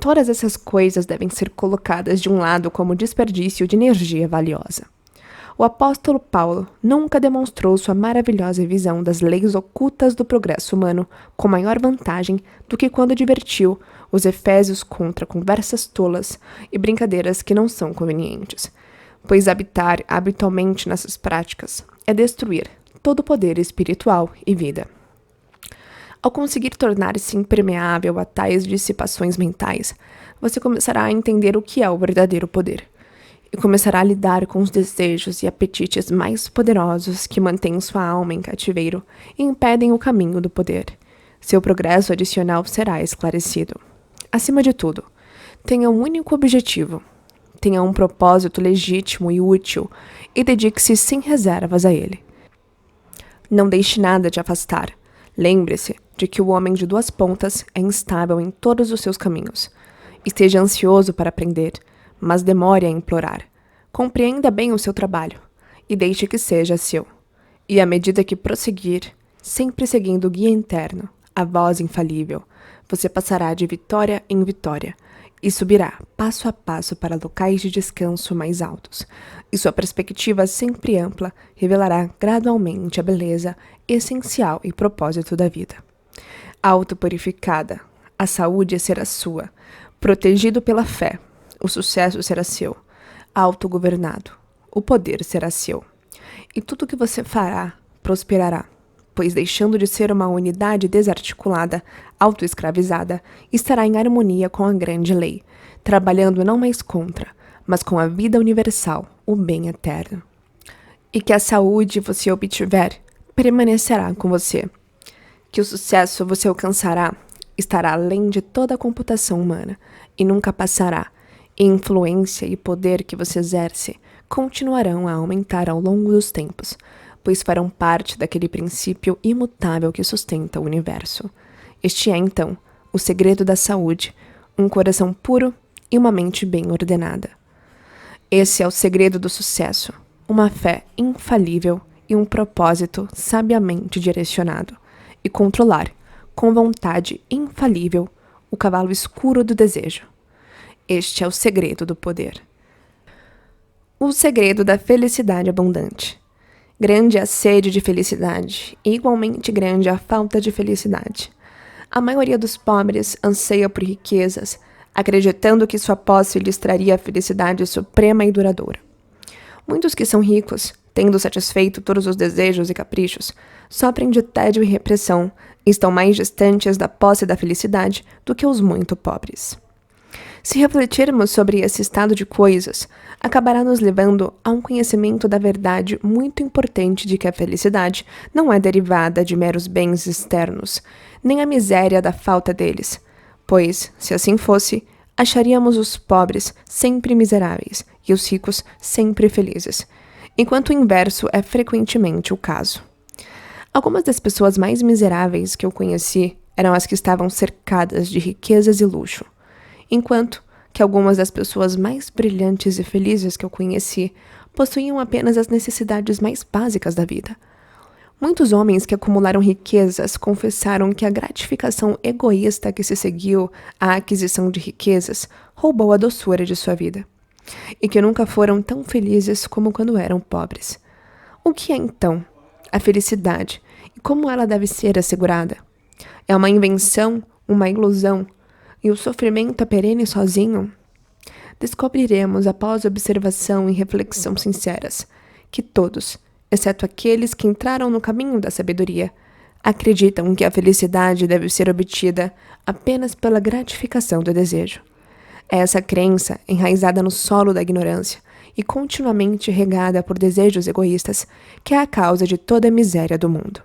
Todas essas coisas devem ser colocadas de um lado como desperdício de energia valiosa. O apóstolo Paulo nunca demonstrou sua maravilhosa visão das leis ocultas do progresso humano com maior vantagem do que quando divertiu os efésios contra conversas tolas e brincadeiras que não são convenientes. pois habitar habitualmente nessas práticas é destruir todo o poder espiritual e vida. Ao conseguir tornar-se impermeável a tais dissipações mentais, você começará a entender o que é o verdadeiro poder e começará a lidar com os desejos e apetites mais poderosos que mantêm sua alma em cativeiro e impedem o caminho do poder. Seu progresso adicional será esclarecido. Acima de tudo, tenha um único objetivo. Tenha um propósito legítimo e útil e dedique-se sem reservas a ele. Não deixe nada te afastar. Lembre-se de que o homem de duas pontas é instável em todos os seus caminhos. Esteja ansioso para aprender, mas demore a implorar. Compreenda bem o seu trabalho e deixe que seja seu. E à medida que prosseguir, sempre seguindo o guia interno, a voz infalível, você passará de vitória em vitória e subirá passo a passo para locais de descanso mais altos. E sua perspectiva sempre ampla revelará gradualmente a beleza essencial e propósito da vida. Autopurificada, a saúde será sua, protegido pela fé, o sucesso será seu, autogovernado, o poder será seu. E tudo que você fará prosperará, pois deixando de ser uma unidade desarticulada, autoescravizada, estará em harmonia com a grande lei, trabalhando não mais contra, mas com a vida universal, o bem eterno. E que a saúde você obtiver permanecerá com você. Que o sucesso você alcançará estará além de toda a computação humana e nunca passará. E influência e poder que você exerce continuarão a aumentar ao longo dos tempos, pois farão parte daquele princípio imutável que sustenta o universo. Este é, então, o segredo da saúde, um coração puro e uma mente bem ordenada. Esse é o segredo do sucesso, uma fé infalível e um propósito sabiamente direcionado, e controlar, com vontade infalível, o cavalo escuro do desejo. Este é o segredo do poder. O segredo da felicidade abundante. Grande é a sede de felicidade, e igualmente grande a falta de felicidade. A maioria dos pobres anseia por riquezas, acreditando que sua posse lhes traria a felicidade suprema e duradoura. Muitos que são ricos, tendo satisfeito todos os desejos e caprichos, sofrem de tédio e repressão e estão mais distantes da posse da felicidade do que os muito pobres. Se refletirmos sobre esse estado de coisas, acabará nos levando a um conhecimento da verdade muito importante de que a felicidade não é derivada de meros bens externos, nem a miséria da falta deles, pois, se assim fosse, acharíamos os pobres sempre miseráveis e os ricos sempre felizes, enquanto o inverso é frequentemente o caso. Algumas das pessoas mais miseráveis que eu conheci eram as que estavam cercadas de riquezas e luxo, enquanto que algumas das pessoas mais brilhantes e felizes que eu conheci possuíam apenas as necessidades mais básicas da vida. Muitos homens que acumularam riquezas confessaram que a gratificação egoísta que se seguiu à aquisição de riquezas roubou a doçura de sua vida, e que nunca foram tão felizes como quando eram pobres. O que é, então, a felicidade e como ela deve ser assegurada? É uma invenção, uma ilusão, e o sofrimento é perene sozinho? Descobriremos, após observação e reflexão sinceras, que todos, exceto aqueles que entraram no caminho da sabedoria, acreditam que a felicidade deve ser obtida apenas pela gratificação do desejo. É essa crença, enraizada no solo da ignorância e continuamente regada por desejos egoístas, que é a causa de toda a miséria do mundo.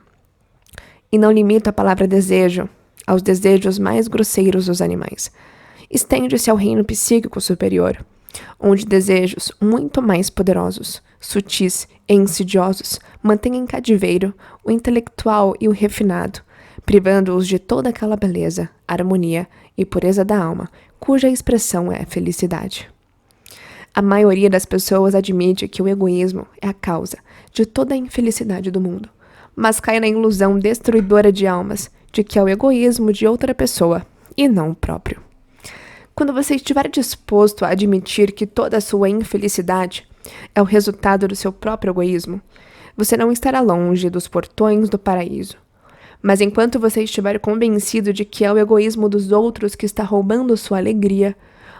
E não limita a palavra desejo aos desejos mais grosseiros dos animais. Estende-se ao reino psíquico superior, onde desejos muito mais poderosos, sutis e insidiosos mantêm em cativeiro o intelectual e o refinado, privando-os de toda aquela beleza, harmonia e pureza da alma, cuja expressão é felicidade. A maioria das pessoas admite que o egoísmo é a causa de toda a infelicidade do mundo, mas cai na ilusão destruidora de almas de que é o egoísmo de outra pessoa e não o próprio. Quando você estiver disposto a admitir que toda a sua infelicidade é o resultado do seu próprio egoísmo, você não estará longe dos portões do paraíso. Mas enquanto você estiver convencido de que é o egoísmo dos outros que está roubando sua alegria,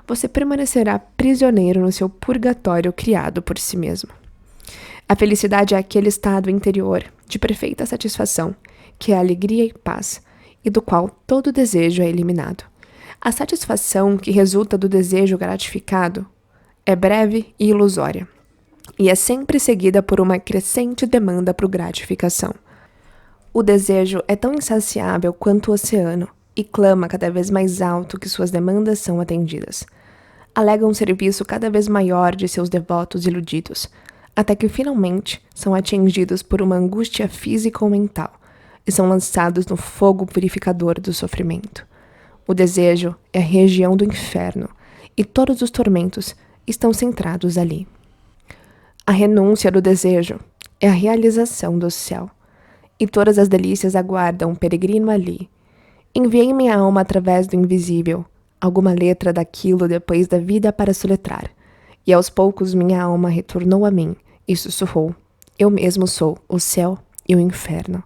você permanecerá prisioneiro no seu purgatório criado por si mesmo. A felicidade é aquele estado interior de perfeita satisfação, que é alegria e paz, e do qual todo desejo é eliminado. A satisfação que resulta do desejo gratificado é breve e ilusória, e é sempre seguida por uma crescente demanda por gratificação. O desejo é tão insaciável quanto o oceano e clama cada vez mais alto que suas demandas são atendidas. Alega um serviço cada vez maior de seus devotos iludidos, até que finalmente são atingidos por uma angústia física ou mental e são lançados no fogo purificador do sofrimento. O desejo é a região do inferno e todos os tormentos estão centrados ali. A renúncia do desejo é a realização do céu, e todas as delícias aguardam um peregrino ali. Enviei minha alma através do invisível, alguma letra daquilo depois da vida para soletrar, e aos poucos minha alma retornou a mim e sussurrou: eu mesmo sou o céu e o inferno.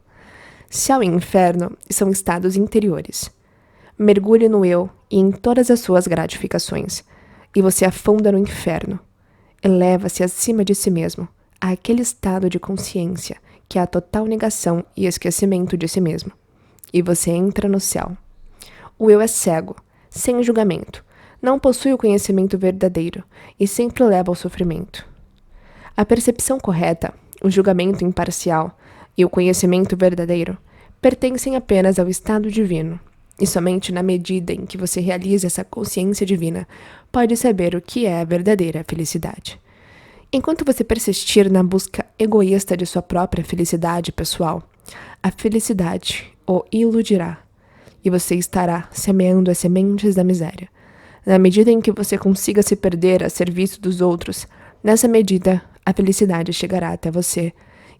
Céu e inferno são estados interiores. Mergulhe no eu e em todas as suas gratificações, e você afunda no inferno. Eleva-se acima de si mesmo, a aquele estado de consciência que é a total negação e esquecimento de si mesmo. E você entra no céu. O eu é cego, sem julgamento, não possui o conhecimento verdadeiro e sempre leva ao sofrimento. A percepção correta, o julgamento imparcial e o conhecimento verdadeiro pertencem apenas ao estado divino, e somente na medida em que você realiza essa consciência divina pode saber o que é a verdadeira felicidade. Enquanto você persistir na busca egoísta de sua própria felicidade pessoal, a felicidade o iludirá, e você estará semeando as sementes da miséria. Na medida em que você consiga se perder a serviço dos outros, nessa medida a felicidade chegará até você,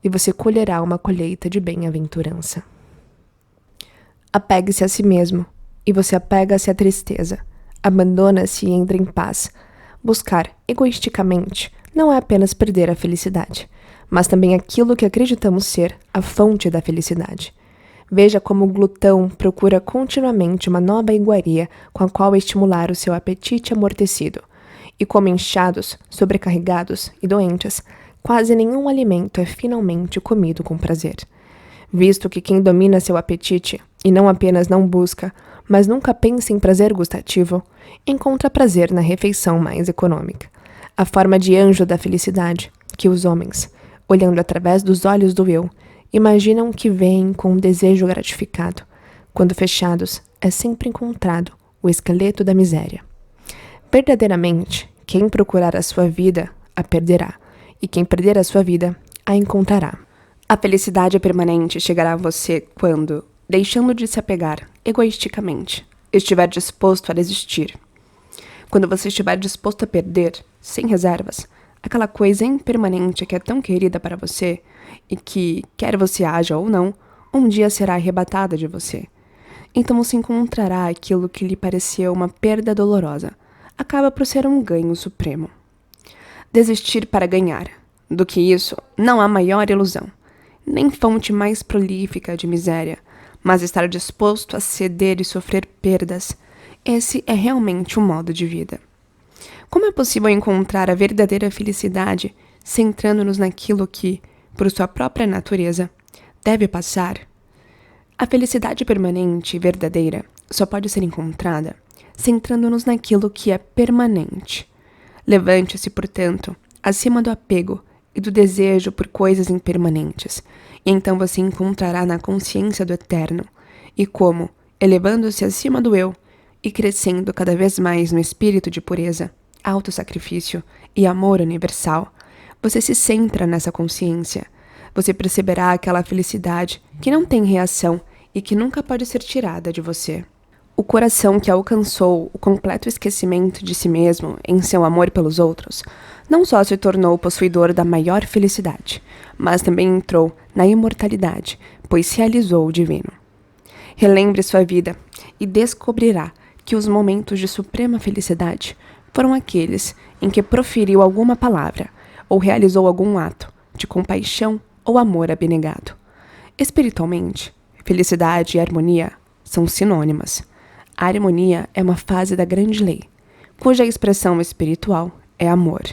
e você colherá uma colheita de bem-aventurança. Apegue-se a si mesmo, e você apega-se à tristeza. Abandona-se e entra em paz. Buscar egoisticamente não é apenas perder a felicidade, mas também aquilo que acreditamos ser a fonte da felicidade. Veja como o glutão procura continuamente uma nova iguaria com a qual estimular o seu apetite amortecido, e como inchados, sobrecarregados e doentes, quase nenhum alimento é finalmente comido com prazer. Visto que quem domina seu apetite, e não apenas não busca, mas nunca pensa em prazer gustativo, encontra prazer na refeição mais econômica. A forma de anjo da felicidade, que os homens, olhando através dos olhos do eu, imaginam que veem com um desejo gratificado. Quando fechados, é sempre encontrado o esqueleto da miséria. Verdadeiramente, quem procurar a sua vida, a perderá, e quem perder a sua vida, a encontrará. A felicidade permanente chegará a você quando, deixando de se apegar egoisticamente, estiver disposto a desistir. Quando você estiver disposto a perder, sem reservas, aquela coisa impermanente que é tão querida para você e que, quer você haja ou não, um dia será arrebatada de você. Então você encontrará aquilo que lhe pareceu uma perda dolorosa. Acaba por ser um ganho supremo. Desistir para ganhar. Do que isso, não há maior ilusão, nem fonte mais prolífica de miséria, mas estar disposto a ceder e sofrer perdas. Esse é realmente um modo de vida. Como é possível encontrar a verdadeira felicidade centrando-nos naquilo que, por sua própria natureza, deve passar? A felicidade permanente e verdadeira só pode ser encontrada centrando-nos naquilo que é permanente. Levante-se, portanto, acima do apego e do desejo por coisas impermanentes, e então você encontrará na consciência do eterno, e como, elevando-se acima do eu e crescendo cada vez mais no espírito de pureza, autossacrifício e amor universal, você se centra nessa consciência. Você perceberá aquela felicidade que não tem reação e que nunca pode ser tirada de você. O coração que alcançou o completo esquecimento de si mesmo em seu amor pelos outros, não só se tornou possuidor da maior felicidade, mas também entrou na imortalidade, pois se realizou o divino. Relembre sua vida e descobrirá que os momentos de suprema felicidade foram aqueles em que proferiu alguma palavra ou realizou algum ato de compaixão ou amor abnegado. Espiritualmente, felicidade e harmonia são sinônimas. A harmonia é uma fase da grande lei, cuja expressão espiritual é amor.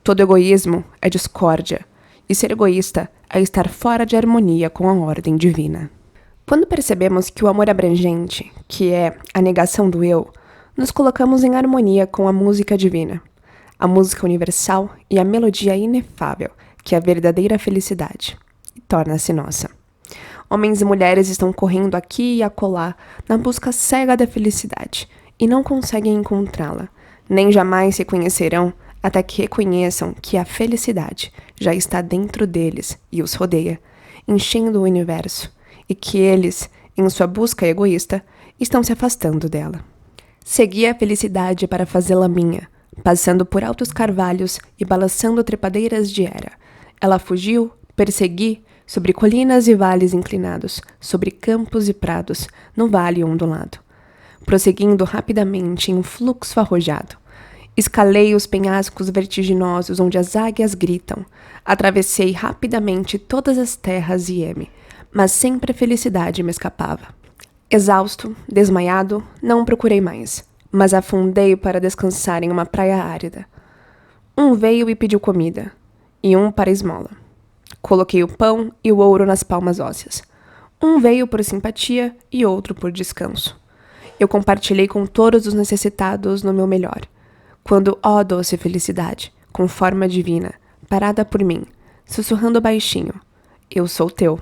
Todo egoísmo é discórdia, e ser egoísta é estar fora de harmonia com a ordem divina. Quando percebemos que o amor abrangente, que é a negação do eu, nos colocamos em harmonia com a música divina, a música universal e a melodia inefável, que é a verdadeira felicidade, e torna-se nossa. Homens e mulheres estão correndo aqui e acolá na busca cega da felicidade e não conseguem encontrá-la, nem jamais se conhecerão até que reconheçam que a felicidade já está dentro deles e os rodeia, enchendo o universo, e que eles, em sua busca egoísta, estão se afastando dela. Segui a felicidade para fazê-la minha, passando por altos carvalhos e balançando trepadeiras de era. Ela fugiu, persegui, sobre colinas e vales inclinados, sobre campos e prados, no vale ondulado. Prosseguindo rapidamente em um fluxo arrojado. Escalei os penhascos vertiginosos onde as águias gritam. Atravessei rapidamente todas as terras e mas sempre a felicidade me escapava. Exausto, desmaiado, não procurei mais, mas afundei para descansar em uma praia árida. Um veio e pediu comida, e um para esmola. Coloquei o pão e o ouro nas palmas ósseas. Um veio por simpatia e outro por descanso. Eu compartilhei com todos os necessitados no meu melhor. Quando, ó doce felicidade, com forma divina, parada por mim, sussurrando baixinho, eu sou teu.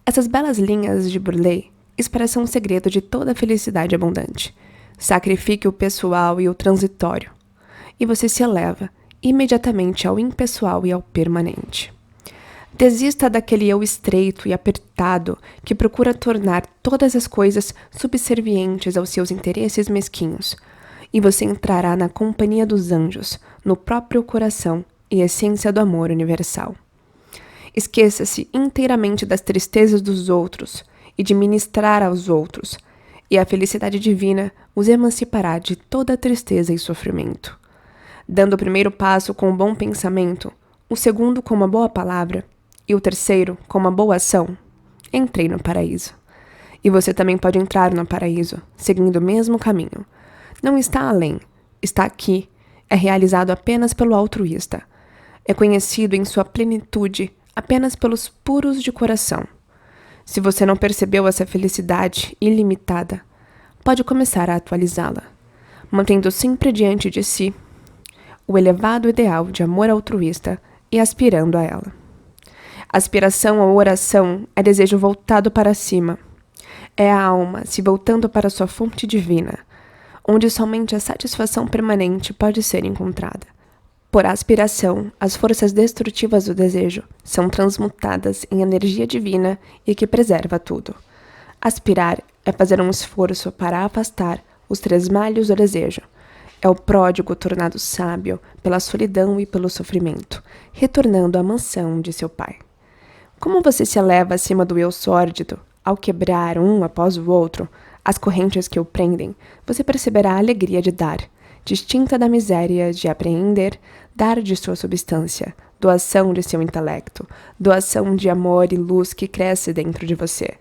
Essas belas linhas de Burleigh expressam o segredo de toda a felicidade abundante. Sacrifique o pessoal e o transitório, e você se eleva imediatamente ao impessoal e ao permanente. Desista daquele eu estreito e apertado que procura tornar todas as coisas subservientes aos seus interesses mesquinhos, e você entrará na companhia dos anjos, no próprio coração e essência do amor universal. Esqueça-se inteiramente das tristezas dos outros e de ministrar aos outros, e a felicidade divina os emancipará de toda tristeza e sofrimento. Dando o primeiro passo com um bom pensamento, o segundo com uma boa palavra, e o terceiro com uma boa ação, entrei no paraíso. E você também pode entrar no paraíso, seguindo o mesmo caminho. Não está além, está aqui, é realizado apenas pelo altruísta. É conhecido em sua plenitude apenas pelos puros de coração. Se você não percebeu essa felicidade ilimitada, pode começar a atualizá-la, mantendo sempre diante de si o elevado ideal de amor altruísta e aspirando a ela. Aspiração ou oração é desejo voltado para cima. É a alma se voltando para sua fonte divina, onde somente a satisfação permanente pode ser encontrada. Por aspiração, as forças destrutivas do desejo são transmutadas em energia divina e que preserva tudo. Aspirar é fazer um esforço para afastar os tresmalhos do desejo. É o pródigo tornado sábio pela solidão e pelo sofrimento, retornando à mansão de seu pai. Como você se eleva acima do eu sórdido, ao quebrar um após o outro as correntes que o prendem, você perceberá a alegria de dar, distinta da miséria de apreender, dar de sua substância, doação de seu intelecto, doação de amor e luz que cresce dentro de você.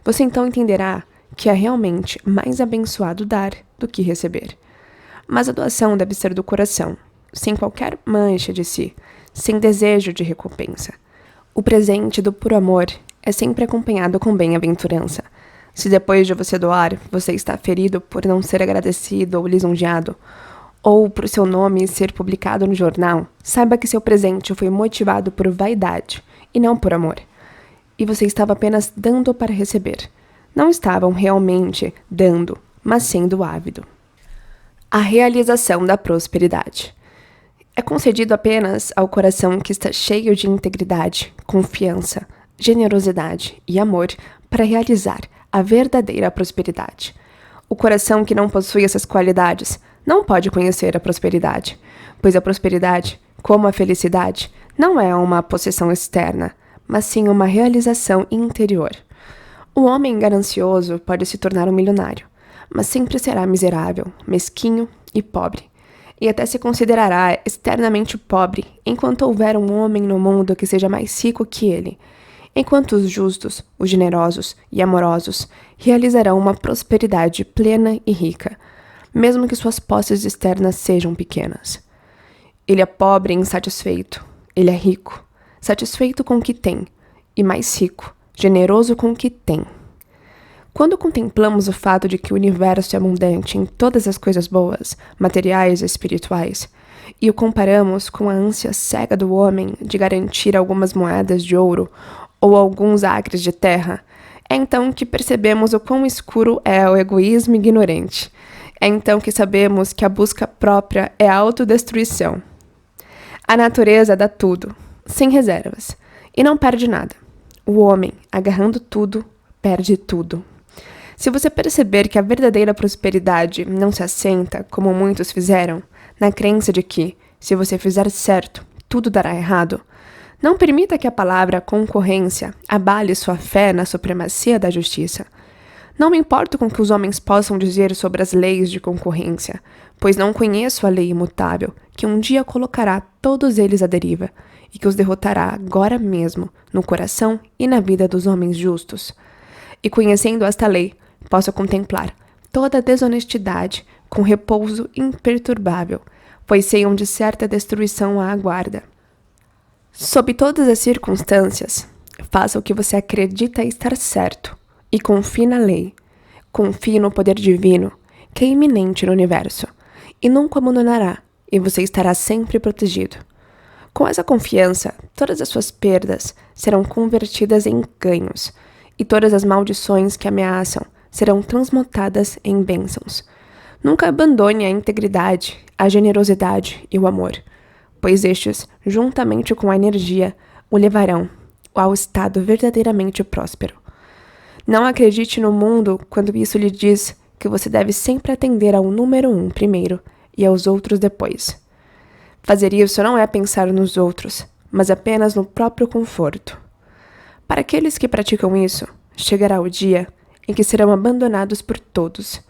Você então entenderá que é realmente mais abençoado dar do que receber. Mas a doação deve ser do coração, sem qualquer mancha de si, sem desejo de recompensa. O presente do puro amor é sempre acompanhado com bem-aventurança. Se depois de você doar, você está ferido por não ser agradecido ou lisonjeado, ou por seu nome ser publicado no jornal, saiba que seu presente foi motivado por vaidade e não por amor. E você estava apenas dando para receber. Não estavam realmente dando, mas sendo ávido. A realização da prosperidade. É concedido apenas ao coração que está cheio de integridade, confiança, generosidade e amor para realizar a verdadeira prosperidade. O coração que não possui essas qualidades não pode conhecer a prosperidade, pois a prosperidade, como a felicidade, não é uma possessão externa, mas sim uma realização interior. O homem ganancioso pode se tornar um milionário, mas sempre será miserável, mesquinho e pobre. E até se considerará externamente pobre enquanto houver um homem no mundo que seja mais rico que ele, enquanto os justos, os generosos e amorosos realizarão uma prosperidade plena e rica. mesmo que suas posses externas sejam pequenas. Ele é pobre e insatisfeito. Ele é rico, satisfeito com o que tem, e mais rico, generoso com o que tem. Quando contemplamos o fato de que o universo é abundante em todas as coisas boas, materiais e espirituais, e o comparamos com a ânsia cega do homem de garantir algumas moedas de ouro ou alguns acres de terra, é então que percebemos o quão escuro é o egoísmo ignorante. É então que sabemos que a busca própria é a autodestruição. A natureza dá tudo, sem reservas, e não perde nada. O homem, agarrando tudo, perde tudo. Se você perceber que a verdadeira prosperidade não se assenta, como muitos fizeram, na crença de que, se você fizer certo, tudo dará errado, não permita que a palavra concorrência abale sua fé na supremacia da justiça. Não me importo com o que os homens possam dizer sobre as leis de concorrência, pois não conheço a lei imutável, que um dia colocará todos eles à deriva, e que os derrotará agora mesmo, no coração e na vida dos homens justos. E conhecendo esta lei, posso contemplar toda a desonestidade com repouso imperturbável, pois sei onde certa destruição a aguarda. Sob todas as circunstâncias, faça o que você acredita estar certo e confie na lei. Confie no poder divino, que é iminente no universo, e nunca abandonará, e você estará sempre protegido. Com essa confiança, todas as suas perdas serão convertidas em ganhos, e todas as maldições que ameaçam serão transmutadas em bênçãos. Nunca abandone a integridade, a generosidade e o amor, pois estes, juntamente com a energia, o levarão ao estado verdadeiramente próspero. Não acredite no mundo quando isso lhe diz que você deve sempre atender ao número 1 primeiro e aos outros depois. Fazer isso não é pensar nos outros, mas apenas no próprio conforto. Para aqueles que praticam isso, chegará o dia em que serão abandonados por todos,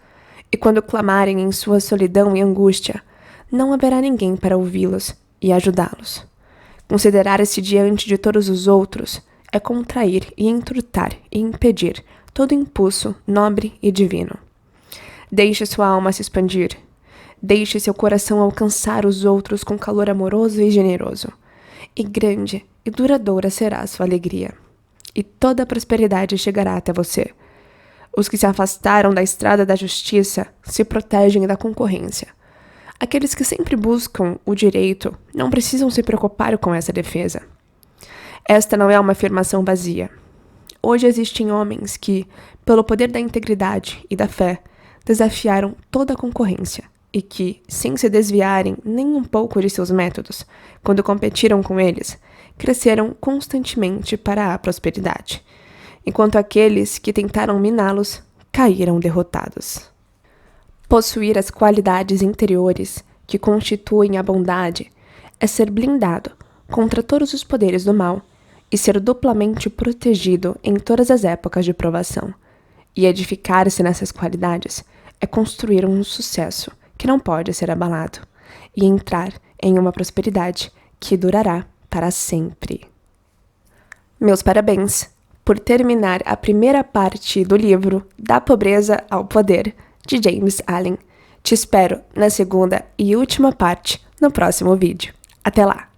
e quando clamarem em sua solidão e angústia, não haverá ninguém para ouvi-los e ajudá-los. Considerar-se diante de todos os outros é contrair e encurtar e impedir todo impulso nobre e divino. Deixe sua alma se expandir. Deixe seu coração alcançar os outros com calor amoroso e generoso. E grande e duradoura será sua alegria. E toda a prosperidade chegará até você. Os que se afastaram da estrada da justiça se protegem da concorrência. Aqueles que sempre buscam o direito não precisam se preocupar com essa defesa. Esta não é uma afirmação vazia. Hoje existem homens que, pelo poder da integridade e da fé, desafiaram toda a concorrência e que, sem se desviarem nem um pouco de seus métodos, quando competiram com eles, cresceram constantemente para a prosperidade, enquanto aqueles que tentaram miná-los caíram derrotados. Possuir as qualidades interiores que constituem a bondade é ser blindado contra todos os poderes do mal e ser duplamente protegido em todas as épocas de provação. E edificar-se nessas qualidades é construir um sucesso que não pode ser abalado e entrar em uma prosperidade que durará para sempre. Meus parabéns por terminar a primeira parte do livro Da Pobreza ao Poder, de James Allen. Te espero na segunda e última parte no próximo vídeo. Até lá!